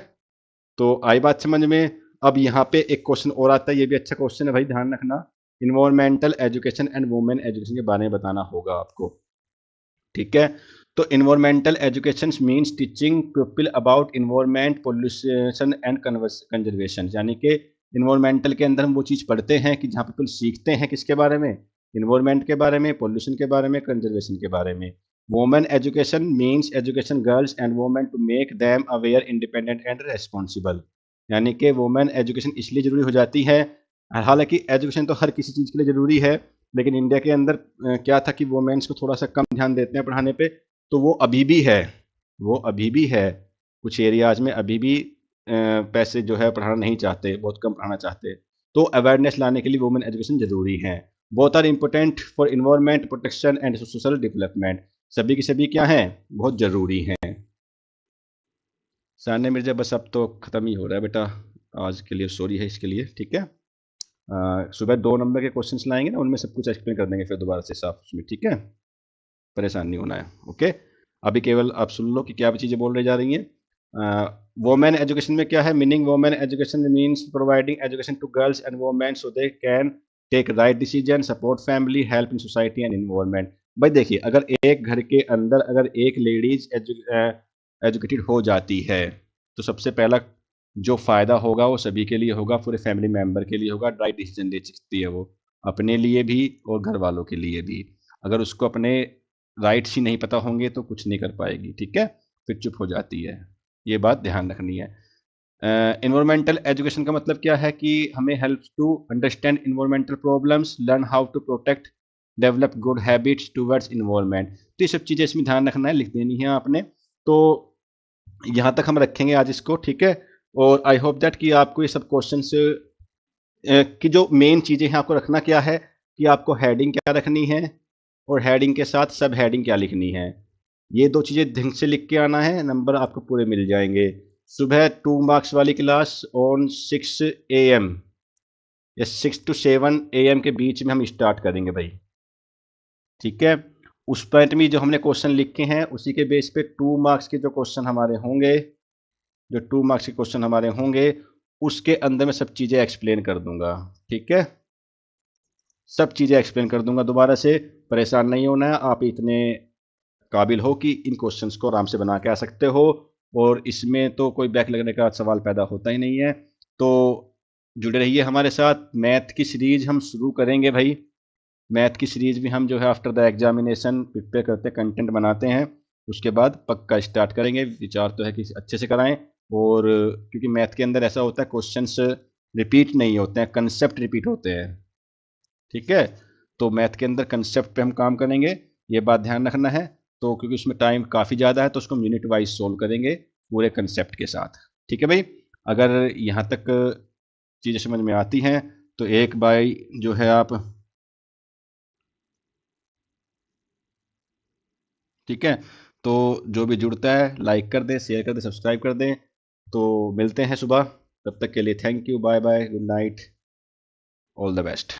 तो आई बात समझ में। अब यहाँ पे एक क्वेश्चन और आता है, ये भी अच्छा क्वेश्चन है भाई, ध्यान रखना। Environmental education and women education के बारे में बताना होगा आपको। ठीक है, तो environmental education means teaching people about environment, pollution and conservation, यानी कि इन्वायरमेंटल के अंदर हम वो चीज़ पढ़ते हैं कि जहाँ पीपल सीखते हैं किसके बारे में, इन्वायरमेंट के बारे में, पोल्यूशन के बारे में, कंजर्वेशन के बारे में। Women education means education girls and women to make them aware, independent and responsible, यानी कि वुमेन एजुकेशन इसलिए ज़रूरी हो जाती है, हालांकि एजुकेशन तो हर किसी चीज़ के लिए ज़रूरी है, लेकिन इंडिया के अंदर क्या था कि वुमेन्स को थोड़ा सा कम ध्यान देते हैं पढ़ाने पे, तो वो अभी भी है, वो अभी भी है। कुछ एरियाज में अभी भी पैसे जो है पढ़ाना नहीं चाहते, बहुत कम पढ़ाना चाहते। तो अवेयरनेस लाने के लिए वुमेन एजुकेशन जरूरी है। Both are important for environment protection and social development. सभी की सभी क्या हैं, बहुत जरूरी हैं। सानिया मिर्जा, बस अब तो खत्म ही हो रहा है बेटा आज के लिए, सॉरी है इसके लिए, ठीक है। सुबह 2 नंबर के क्वेश्चंस लाएंगे ना, उनमें सब कुछ एक्सप्लेन कर देंगे फिर दोबारा से साफ उसमें, ठीक है। परेशान नहीं होना है, ओके। अभी केवल आप सुन लो कि क्या चीज़ें बोल रही जा रही हैं। वोमेन एजुकेशन में क्या है, meaning women education means providing education to girls and women so they can take right decision, support family, help in society and environment. भाई देखिए, अगर एक घर के अंदर अगर एक लेडीज एजुकेटेड हो जाती है तो सबसे पहला जो फ़ायदा होगा वो सभी के लिए होगा, पूरे फैमिली मेंबर के लिए होगा। राइट डिसीजन ले सकती है वो, अपने लिए भी और घर वालों के लिए भी। अगर उसको अपने राइट्स ही नहीं पता होंगे तो कुछ नहीं कर पाएगी, ठीक है, फिर चुप हो जाती है। ये बात ध्यान रखनी है। इन्वायरमेंटल एजुकेशन का मतलब क्या है कि हमें help to understand environmental problems, learn how to protect, develop good habits towards environment. तो ये सब चीज़ें इसमें ध्यान रखना है, लिख देनी है आपने। तो यहाँ तक हम रखेंगे आज इसको, ठीक है। और आई होप दैट कि आपको ये सब क्वेश्चन की जो मेन चीज़ें हैं आपको रखना क्या है कि आपको हेडिंग क्या रखनी है और हेडिंग के साथ सब हेडिंग क्या लिखनी है। ये 2 चीज़ें ढंग से लिख के आना है, नंबर आपको पूरे मिल जाएंगे। सुबह 2 मार्क्स वाली क्लास ऑन 6 AM या 6 to 7 AM के बीच में हम स्टार्ट करेंगे भाई, ठीक है। उस पॉइंट में जो हमने क्वेश्चन लिखे हैं उसी के बेस पे 2 मार्क्स के जो क्वेश्चन हमारे होंगे, जो 2 मार्क्स के क्वेश्चन हमारे होंगे उसके अंदर मैं सब चीज़ें एक्सप्लेन कर दूंगा, ठीक है। सब चीज़ें एक्सप्लेन कर दूंगा दोबारा से, परेशान नहीं होना है। आप इतने काबिल हो कि इन क्वेश्चंस को आराम से बना के आ सकते हो, और इसमें तो कोई बैक लगने का सवाल पैदा होता ही नहीं है। तो जुड़े रहिए हमारे साथ। मैथ की सीरीज हम शुरू करेंगे भाई। मैथ की सीरीज भी हम जो है आफ्टर द एग्जामिनेशन प्रिपेयर करते हैं, कंटेंट बनाते हैं, उसके बाद पक्का स्टार्ट करेंगे। विचार तो है कि अच्छे से कराएं, और क्योंकि मैथ के अंदर ऐसा होता है क्वेश्चंस रिपीट नहीं होते हैं, कंसेप्ट रिपीट होते हैं, ठीक है। तो मैथ के अंदर कंसेप्ट पे हम काम करेंगे, ये बात ध्यान रखना है। तो क्योंकि उसमें टाइम काफ़ी ज़्यादा है तो उसको हम यूनिट वाइज सोल्व करेंगे पूरे कंसेप्ट के साथ, ठीक है भाई। अगर यहाँ तक चीज़ें समझ में आती हैं तो एक बाई जो है आप, ठीक है, तो जो भी जुड़ता है लाइक कर दे, शेयर कर दे, सब्सक्राइब कर दें। तो मिलते हैं सुबह, तब तक के लिए thank you, bye bye, good night, all the best.